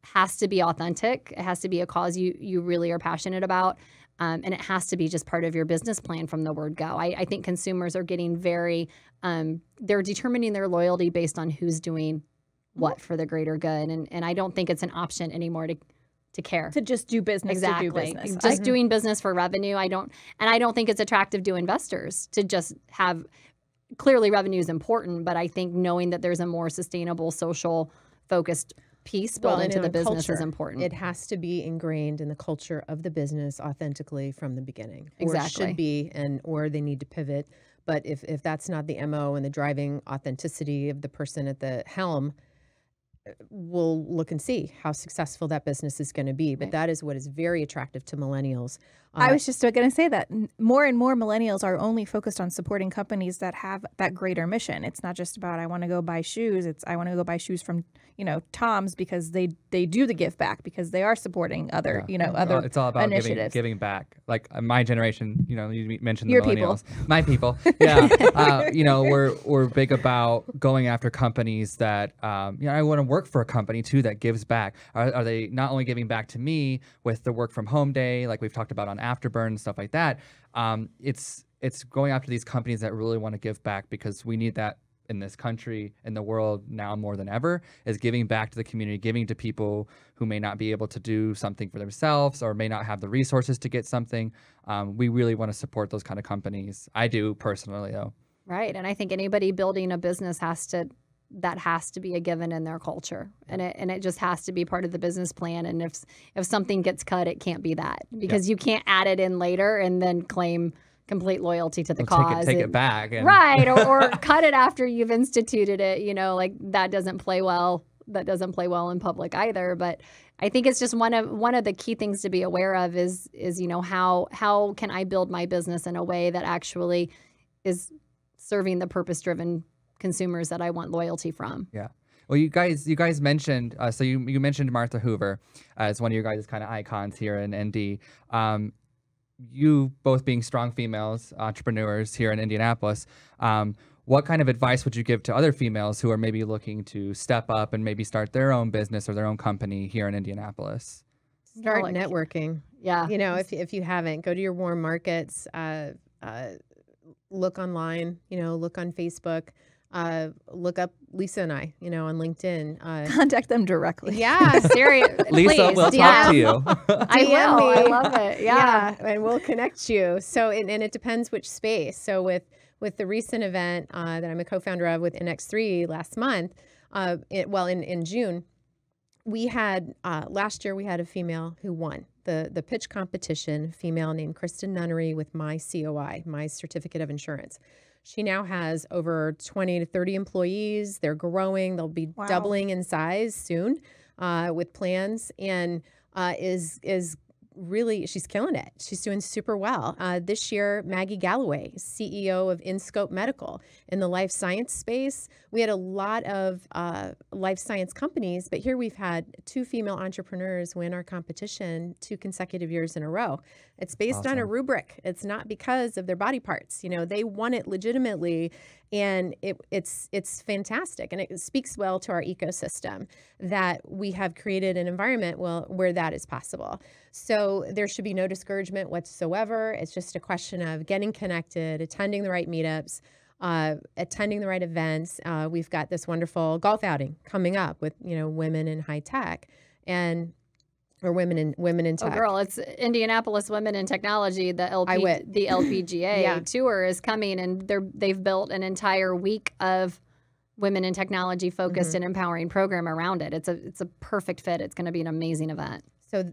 has to be authentic. It has to be a cause you really are passionate about. And it has to be just part of your business plan from the word go. I think consumers are getting very, they're determining their loyalty based on who's doing what for the greater good. And I don't think it's an option anymore to care. To just do business. Exactly. To do business. Just doing business for revenue. I don't think it's attractive to investors to just have, clearly revenue is important, but I think knowing that there's a more sustainable, social focused piece built into the business culture, is important. It has to be ingrained in the culture of the business authentically from the beginning. Exactly. Or it should be, or they need to pivot. But if that's not the MO and the driving authenticity of the person at the helm, we'll look and see how successful that business is going to be. But that is what is very attractive to millennials. I was just going to say that more and more millennials are only focused on supporting companies that have that greater mission. It's not just about I want to go buy shoes. It's I want to go buy shoes from Tom's because they do the give back, because they are supporting other other it's all about initiatives. giving back. Like my generation, you mentioned the Your millennials, people. my people. Yeah, we're big about going after companies that I want to work for a company too that gives back. Are they not only giving back to me with the work from home day, like we've talked about on Afterburn and stuff like that? It's going after these companies that really want to give back, because we need that in this country, in the world now more than ever, is giving back to the community, giving to people who may not be able to do something for themselves or may not have the resources to get something. We really want to support those kind of companies. I do personally, though. Right. And I think anybody building a business has to be a given in their culture, and it just has to be part of the business plan. And if something gets cut, it can't be that, because you can't add it in later and then claim complete loyalty to the cause. Take it back. Right. Or cut it after you've instituted it, like that doesn't play well. That doesn't play well in public either. But I think it's just one of the key things to be aware of is how can I build my business in a way that actually is serving the purpose-driven consumers that I want loyalty from. Yeah. Well, you guys mentioned, so you mentioned Martha Hoover as one of your guys' kind of icons here in ND. You both being strong females, entrepreneurs here in Indianapolis, what kind of advice would you give to other females who are maybe looking to step up and maybe start their own business or their own company here in Indianapolis? Start networking. Yeah. If you haven't, go to your warm markets, look online, look on Facebook. Look up Lisa and I, on LinkedIn. Contact them directly. Yeah, seriously. Lisa, we'll talk to you. I will. I love it. Yeah. And we'll connect you. So, and it depends which space. So with the recent event that I'm a co-founder of with NX3 last month, in June, we had, last year we had a female who won the pitch competition, female named Kristen Nunnery with my COI, my certificate of insurance. She now has over 20 to 30 employees. They're growing. They'll be doubling in size soon with plans, and is really, she's killing it. She's doing super well. This year, Maggie Galloway, CEO of InScope Medical in the life science space. We had a lot of life science companies, but here we've had 2 female entrepreneurs win our competition 2 consecutive years in a row. It's based on a rubric. It's not because of their body parts. They won it legitimately, And it's fantastic, and it speaks well to our ecosystem that we have created an environment where that is possible. So there should be no discouragement whatsoever. It's just a question of getting connected, attending the right meetups, attending the right events. We've got this wonderful golf outing coming up with women in high tech or women in tech. Oh, girl, it's Indianapolis Women in Technology. The LPGA tour is coming, and they've built an entire week of women in technology focused and empowering program around it. It's a perfect fit. It's going to be an amazing event.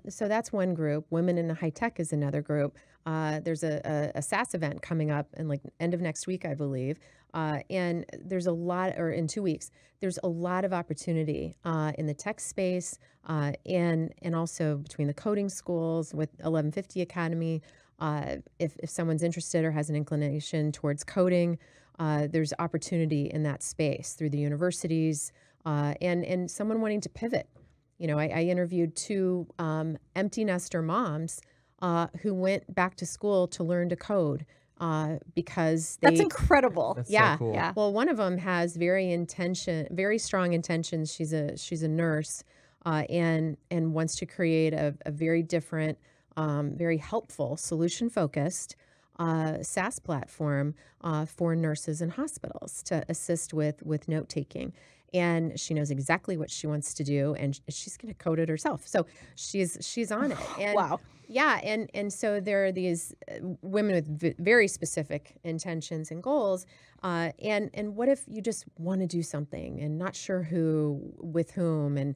So that's one group. Women in High Tech is another group. There's a SaaS event coming up in end of next week, I believe. And there's in 2 weeks, there's a lot of opportunity in the tech space and also between the coding schools with 1150 Academy. If someone's interested or has an inclination towards coding, there's opportunity in that space through the universities and someone wanting to pivot. I interviewed 2 empty nester moms who went back to school to learn to code because that's incredible. That's yeah, so cool. yeah. Well, one of them has very strong intentions. She's a nurse and wants to create a very different, very helpful, solution focused SaaS platform for nurses and hospitals to assist with note taking. And she knows exactly what she wants to do, and she's going to code it herself. So she's on it. And wow. Yeah, and so there are these women with very specific intentions and goals. And what if you just want to do something and not sure with whom, and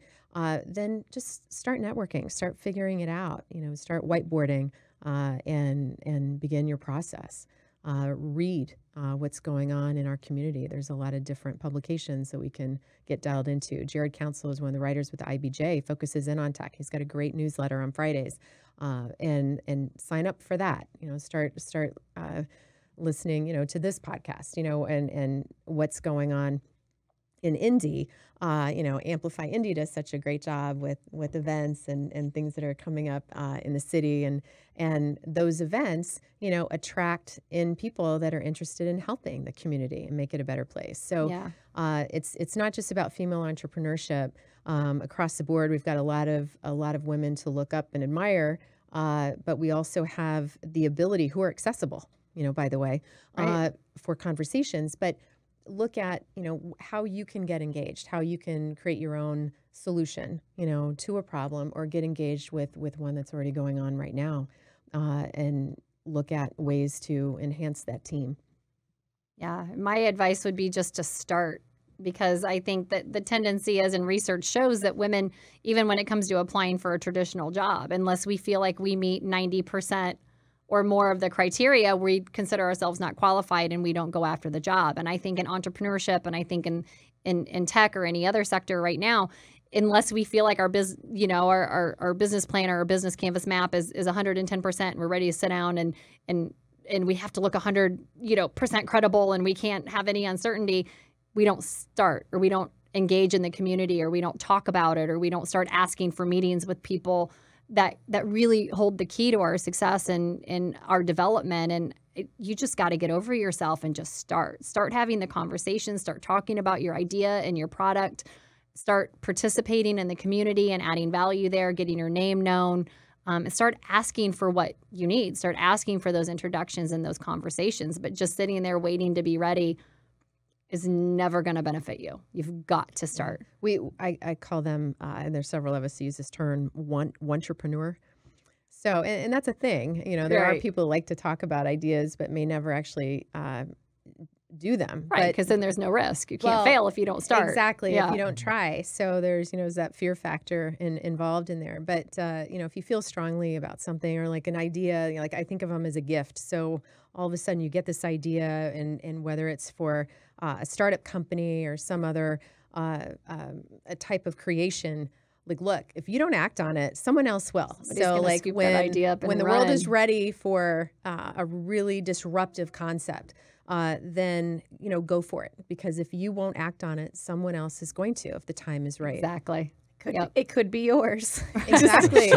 then just start networking, start figuring it out. Start whiteboarding and begin your process. Read what's going on in our community. There's a lot of different publications that we can get dialed into. Jared Council is one of the writers with the IBJ, focuses in on tech. He's got a great newsletter on Fridays, and sign up for that. Start listening, to this podcast, and what's going on in Indy. Amplify Indy does such a great job with events and things that are coming up in the city, and those events, attract in people that are interested in helping the community and make it a better place. So it's not just about female entrepreneurship. Across the board, we've got a lot of women to look up and admire, but we also have the ability, who are accessible, by the way, right, for conversations, but look at, how you can get engaged, how you can create your own solution, to a problem, or get engaged with one that's already going on right now, and look at ways to enhance that team. Yeah, my advice would be just to start, because I think that the tendency, as in research shows, that women, even when it comes to applying for a traditional job, unless we feel like we meet 90% or more of the criteria, we consider ourselves not qualified and we don't go after the job. And I think in entrepreneurship, and I think in tech or any other sector right now, unless we feel like our business plan or our business canvas map is 110%, and we're ready to sit down and we have to look 100% credible, and we can't have any uncertainty, we don't start, or we don't engage in the community, or we don't talk about it, or we don't start asking for meetings with people that really hold the key to our success and our development. And you just got to get over yourself and just start having the conversation, start talking about your idea and your product, start participating in the community and adding value there, getting your name known, and start asking for what you need, start asking for those introductions and those conversations. But just sitting there waiting to be ready is never going to benefit you. You've got to start. I call them, and there's several of us who use this term, one-entrepreneur. So, and that's a thing. There are people who like to talk about ideas, but may never actually do them. Right, because then there's no risk. You can't fail if you don't start. Exactly, if you don't try. So there's, is that fear factor involved in there. But, if you feel strongly about something, or like an idea, like I think of them as a gift. So all of a sudden you get this idea, and whether it's for a startup company or some other a type of creation, like, look, if you don't act on it, someone else will. So like when the world is ready for a really disruptive concept, then, go for it. Because if you won't act on it, someone else is going to, if the time is right. Exactly. It could be yours. Exactly.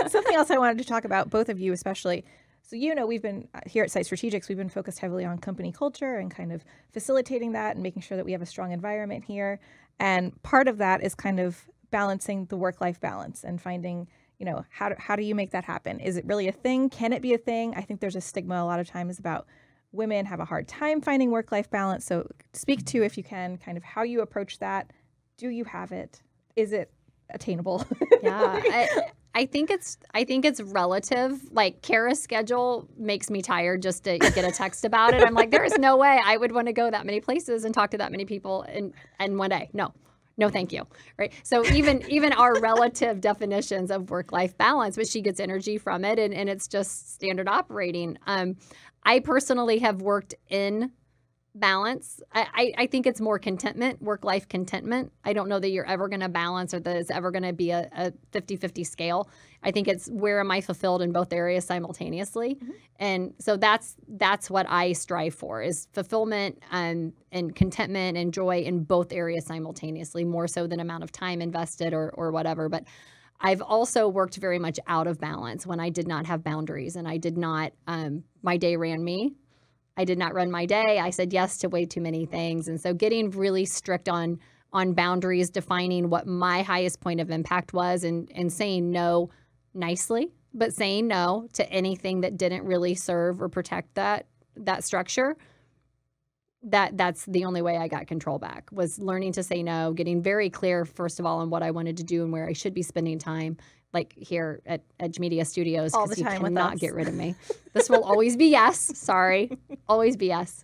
Something else I wanted to talk about, both of you especially. So, we've been here at Site Strategics, we've been focused heavily on company culture and kind of facilitating that and making sure that we have a strong environment here. And part of that is kind of balancing the work-life balance and finding, how do you make that happen? Is it really a thing? Can it be a thing? I think there's a stigma a lot of times about women have a hard time finding work-life balance. So speak to, if you can, kind of how you approach that. Do you have it? Is it attainable? Yeah, I think it's relative. Like Kara's schedule makes me tired just to get a text about it. I'm like, there is no way I would want to go that many places and talk to that many people in one day. No, thank you. Right. So even our relative definitions of work-life balance, but she gets energy from it, and it's just standard operating. I personally have worked in balance. I think it's more contentment, work-life contentment. I don't know that you're ever going to balance or that it's ever going to be a 50-50 scale. I think it's where am I fulfilled in both areas simultaneously. Mm-hmm. And so that's what I strive for, is fulfillment and contentment and joy in both areas simultaneously, more so than amount of time invested or whatever. But I've also worked very much out of balance when I did not have boundaries, and I did not, my day ran me. I did not run my day. I said yes to way too many things. And so getting really strict on boundaries, defining what my highest point of impact was, and saying no nicely, but saying no to anything that didn't really serve or protect that structure. That's the only way I got control back, was learning to say no, getting very clear, first of all, on what I wanted to do and where I should be spending time, like here at Edge Media Studios, all the because you time with cannot us. get rid of me. This will always be yes. Sorry. Always be yes.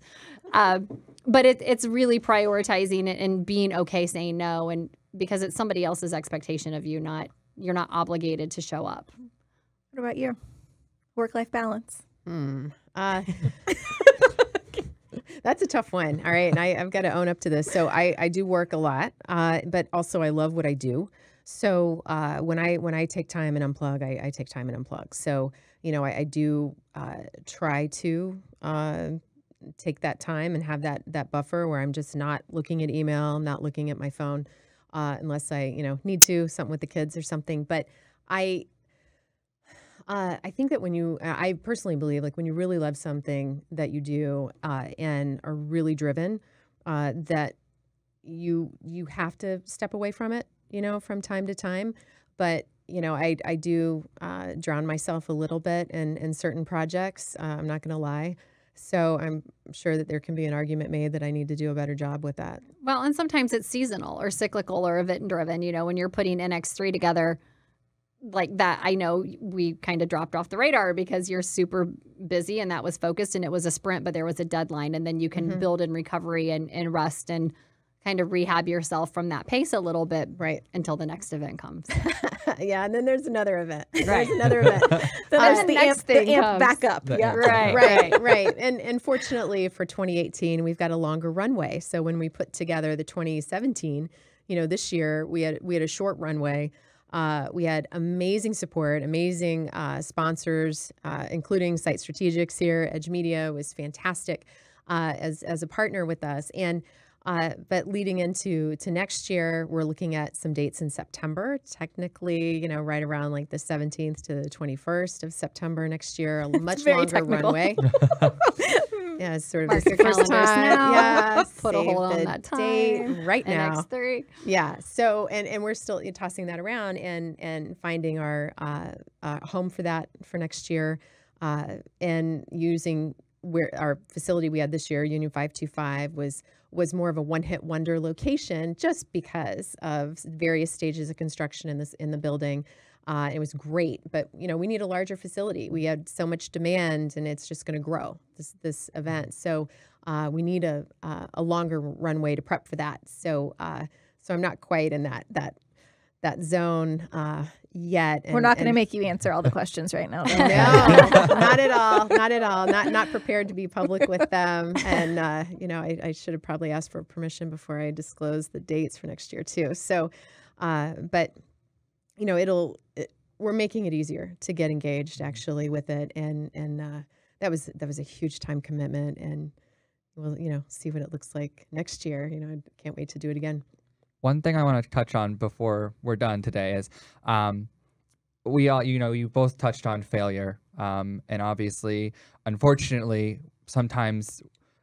But it's really prioritizing it and being okay saying no, and because it's somebody else's expectation of you, you're not obligated to show up. What about you? Work-life balance. That's a tough one. All right. And I've got to own up to this. So I do work a lot, but also I love what I do. So when I take time and unplug, I take time and unplug. So, I do try to take that time and have that buffer where I'm just not looking at email, not looking at my phone, unless I, need to, something with the kids or something. But I think that I personally believe, like, when you really love something that you do and are really driven, that you have to step away from it, from time to time. But, I do drown myself a little bit in certain projects. I'm not going to lie. So I'm sure that there can be an argument made that I need to do a better job with that. Well, and sometimes it's seasonal or cyclical or event driven, when you're putting NX3 together like that. I know we kind of dropped off the radar because you're super busy, and that was focused, and it was a sprint, but there was a deadline, and then you can build in recovery and rest and kind of rehab yourself from that pace a little bit, right, until the next event comes. Yeah, and then there's another event. Right. There's another event. So there's the amp back up. The Yeah. amp. Right. And fortunately for 2018, we've got a longer runway. So when we put together the 2017, this year we had a short runway. We had amazing support, amazing sponsors, including Site Strategics here. Edge Media was fantastic as a partner with us. And but leading into next year, we're looking at some dates in September, technically, right around like the 17th to the 21st of September next year, a much longer technical. runway. Yeah, it's sort of Mark the your first calendars time. now. Yeah, Put a save hold on the that time. date right now. NX3. Yeah. So, and we're still tossing that around and finding our home for that for next year, and using where our facility we had this year, Union 525, was more of a one-hit wonder location just because of various stages of construction in the building. It was great, but we need a larger facility. We had so much demand, and it's just going to grow this event. So we need a longer runway to prep for that. So I'm not quite in that zone yet. We're not going to make you answer all the questions right now. No, not at all. Not at all. Not prepared to be public with them. And I should have probably asked for permission before I disclosed the dates for next year too. So, but we're making it easier to get engaged actually with it, and that was a huge time commitment, and we'll see what it looks like next year. I can't wait to do it again. One thing I want to touch on before we're done today is we all, you both touched on failure And obviously, unfortunately, sometimes.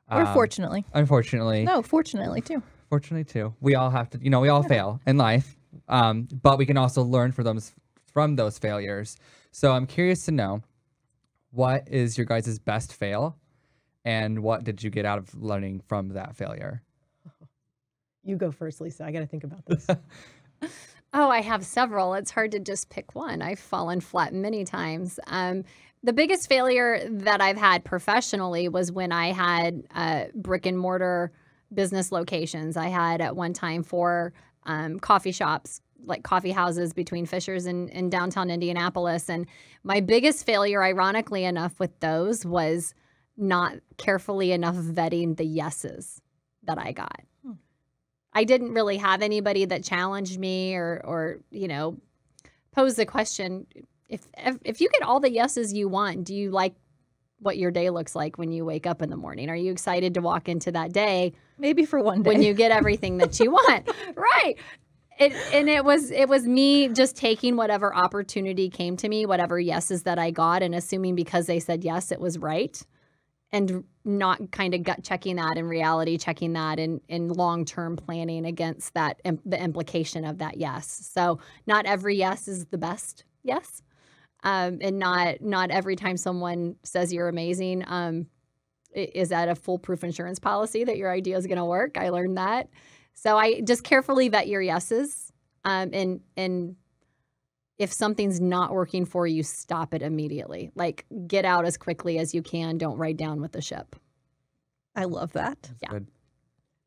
Or fortunately. Unfortunately. No, fortunately too. Fortunately too. We all have to, we all fail in life. But we can also learn from those failures. So I'm curious to know, what is your guys' best fail? And what did you get out of learning from that failure? You go first, Lisa. I got to think about this. Oh, I have several. It's hard to just pick one. I've fallen flat many times. The biggest failure that I've had professionally was when I had brick and mortar business locations. I had at one time 4 coffee shops, like coffee houses between Fishers and downtown Indianapolis. And my biggest failure, ironically enough, with those was not carefully enough vetting the yeses that I got. I didn't really have anybody that challenged me or posed the question, if you get all the yeses you want, do you like what your day looks like when you wake up in the morning? Are you excited to walk into that day? Maybe for one day. When you get everything that you want. Right. It was me just taking whatever opportunity came to me, whatever yeses that I got, and assuming because they said yes, it was right. And not kind of gut checking that in reality, checking that in long-term planning against that, the implication of that yes. So not every yes is the best yes. And not every time someone says you're amazing, is that a foolproof insurance policy that your idea is going to work? I learned that. So I just carefully vet your yeses. And if something's not working for you, stop it immediately. Like, get out as quickly as you can. Don't ride down with the ship. I love that. That's good.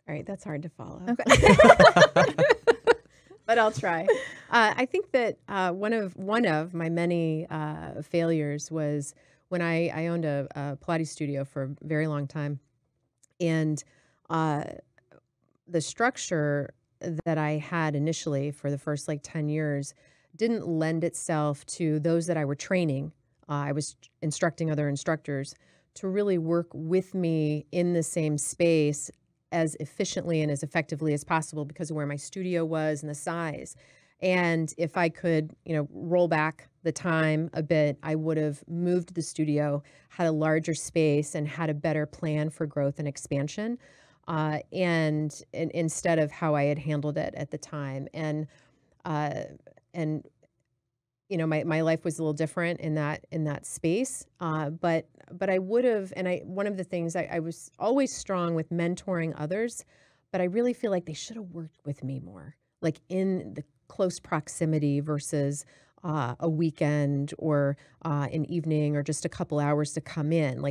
All right, that's hard to follow. Okay. But I'll try. I think that one of my many failures was when I owned a Pilates studio for a very long time, and the structure that I had initially for the first 10 years didn't lend itself to those that I were training. I was instructing other instructors to really work with me in the same space as efficiently and as effectively as possible because of where my studio was and the size. And if I could, roll back the time a bit, I would have moved the studio, had a larger space, and had a better plan for growth and expansion, and instead of how I had handled it at the time. And my life was a little different in that space. But I would have, one of the things I was always strong with mentoring others, but I really feel like they should have worked with me more, like in the close proximity versus a weekend or an evening or just a couple hours to come in.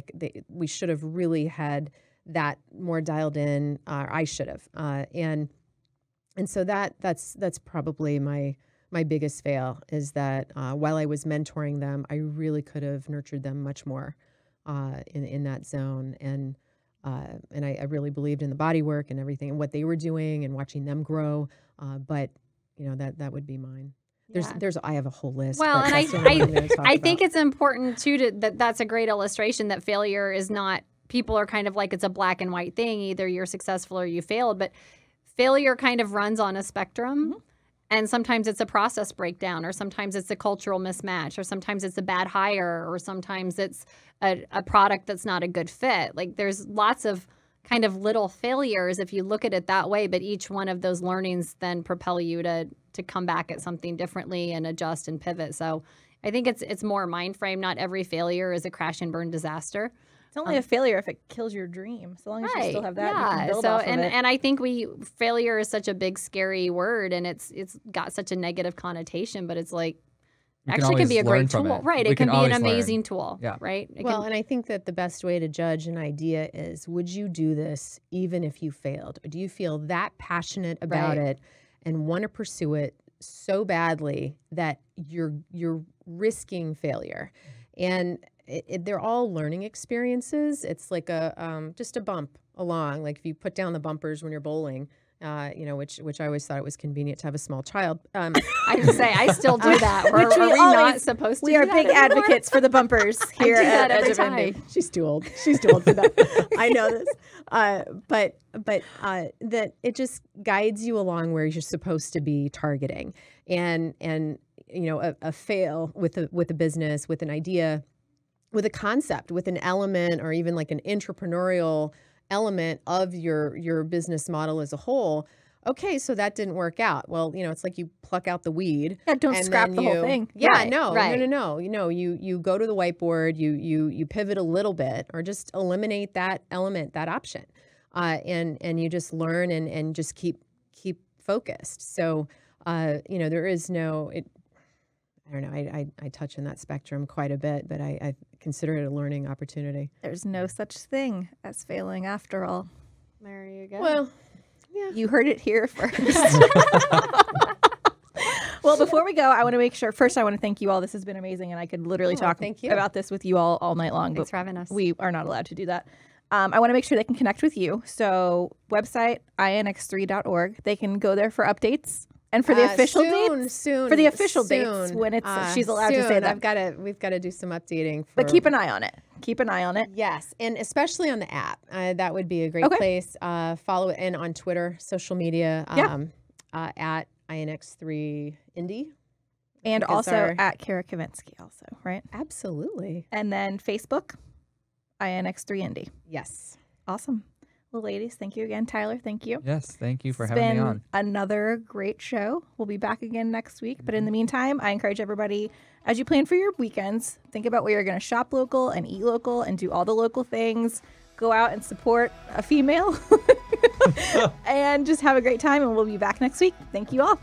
We should have really had that more dialed in. I should have, and so that's probably my biggest fail is that while I was mentoring them, I really could have nurtured them much more in that zone. And I really believed in the body work and everything and what they were doing and watching them grow. But that would be mine. I have a whole list. Well, and I think it's important too that's a great illustration that failure is not, people are kind of like it's a black and white thing. Either you're successful or you failed, but failure kind of runs on a spectrum. Mm-hmm. And sometimes it's a process breakdown, or sometimes it's a cultural mismatch, or sometimes it's a bad hire, or sometimes it's a product that's not a good fit. Like, there's lots of kind of little failures if you look at it that way, but each one of those learnings then propel you to come back at something differently and adjust and pivot. So I think it's more mind frame. Not every failure is a crash and burn disaster. It's only a failure if it kills your dream. So long as you still have that, you can build off of it. And I think failure is such a big, scary word, and it's got such a negative connotation, but it's like, actually can be a great tool. Right. It can be an amazing tool. Yeah. Right. And I think that the best way to judge an idea is, would you do this even if you failed? Or do you feel that passionate about it and want to pursue it so badly that you're risking failure? And they're all learning experiences. It's like just a bump along. Like if you put down the bumpers when you're bowling, which I always thought it was convenient to have a small child. I have to say, I still do that. Are we not supposed to? We are big advocates for the bumpers here at Edge of Indy. She's too old. She's too old for that. I know this. But that it just guides you along where you're supposed to be targeting, and a fail with a business, with an idea, with a concept, with an element, or even like an entrepreneurial element of your business model as a whole. Okay, so that didn't work out. Well, it's like you pluck out the weed. Yeah, don't scrap the whole thing. Yeah, Right, no. You go to the whiteboard, you pivot a little bit, or just eliminate that element, that option, and you just learn and just keep focused. So, there is no. I don't know. I touch on that spectrum quite a bit, but I consider it a learning opportunity. There's no such thing as failing after all. There you go. Well, yeah. You heard it here first. Well, before we go, I want to make sure, first I want to thank you all. This has been amazing, and I could literally talk about this with you all night long. Thanks for having us. We are not allowed to do that. I want to make sure they can connect with you. So website, inx3.org. They can go there for updates. And for the official dates, for the official dates, when it's she's allowed to say that. We've got to do some updating. But keep an eye on it. Keep an eye on it. Yes, and especially on the app. That would be a great place. Follow it, and on Twitter, social media, at INX3 Indy. And also at Kara Kavinsky also, right? Absolutely. And then Facebook, INX3 Indy. Yes. Awesome. Well, ladies, thank you again. Tyler, thank you. Yes, thank you for having me on. Another great show. We'll be back again next week. But in the meantime, I encourage everybody, as you plan for your weekends, think about where you're going to shop local and eat local and do all the local things. Go out and support a female and just have a great time. And we'll be back next week. Thank you all.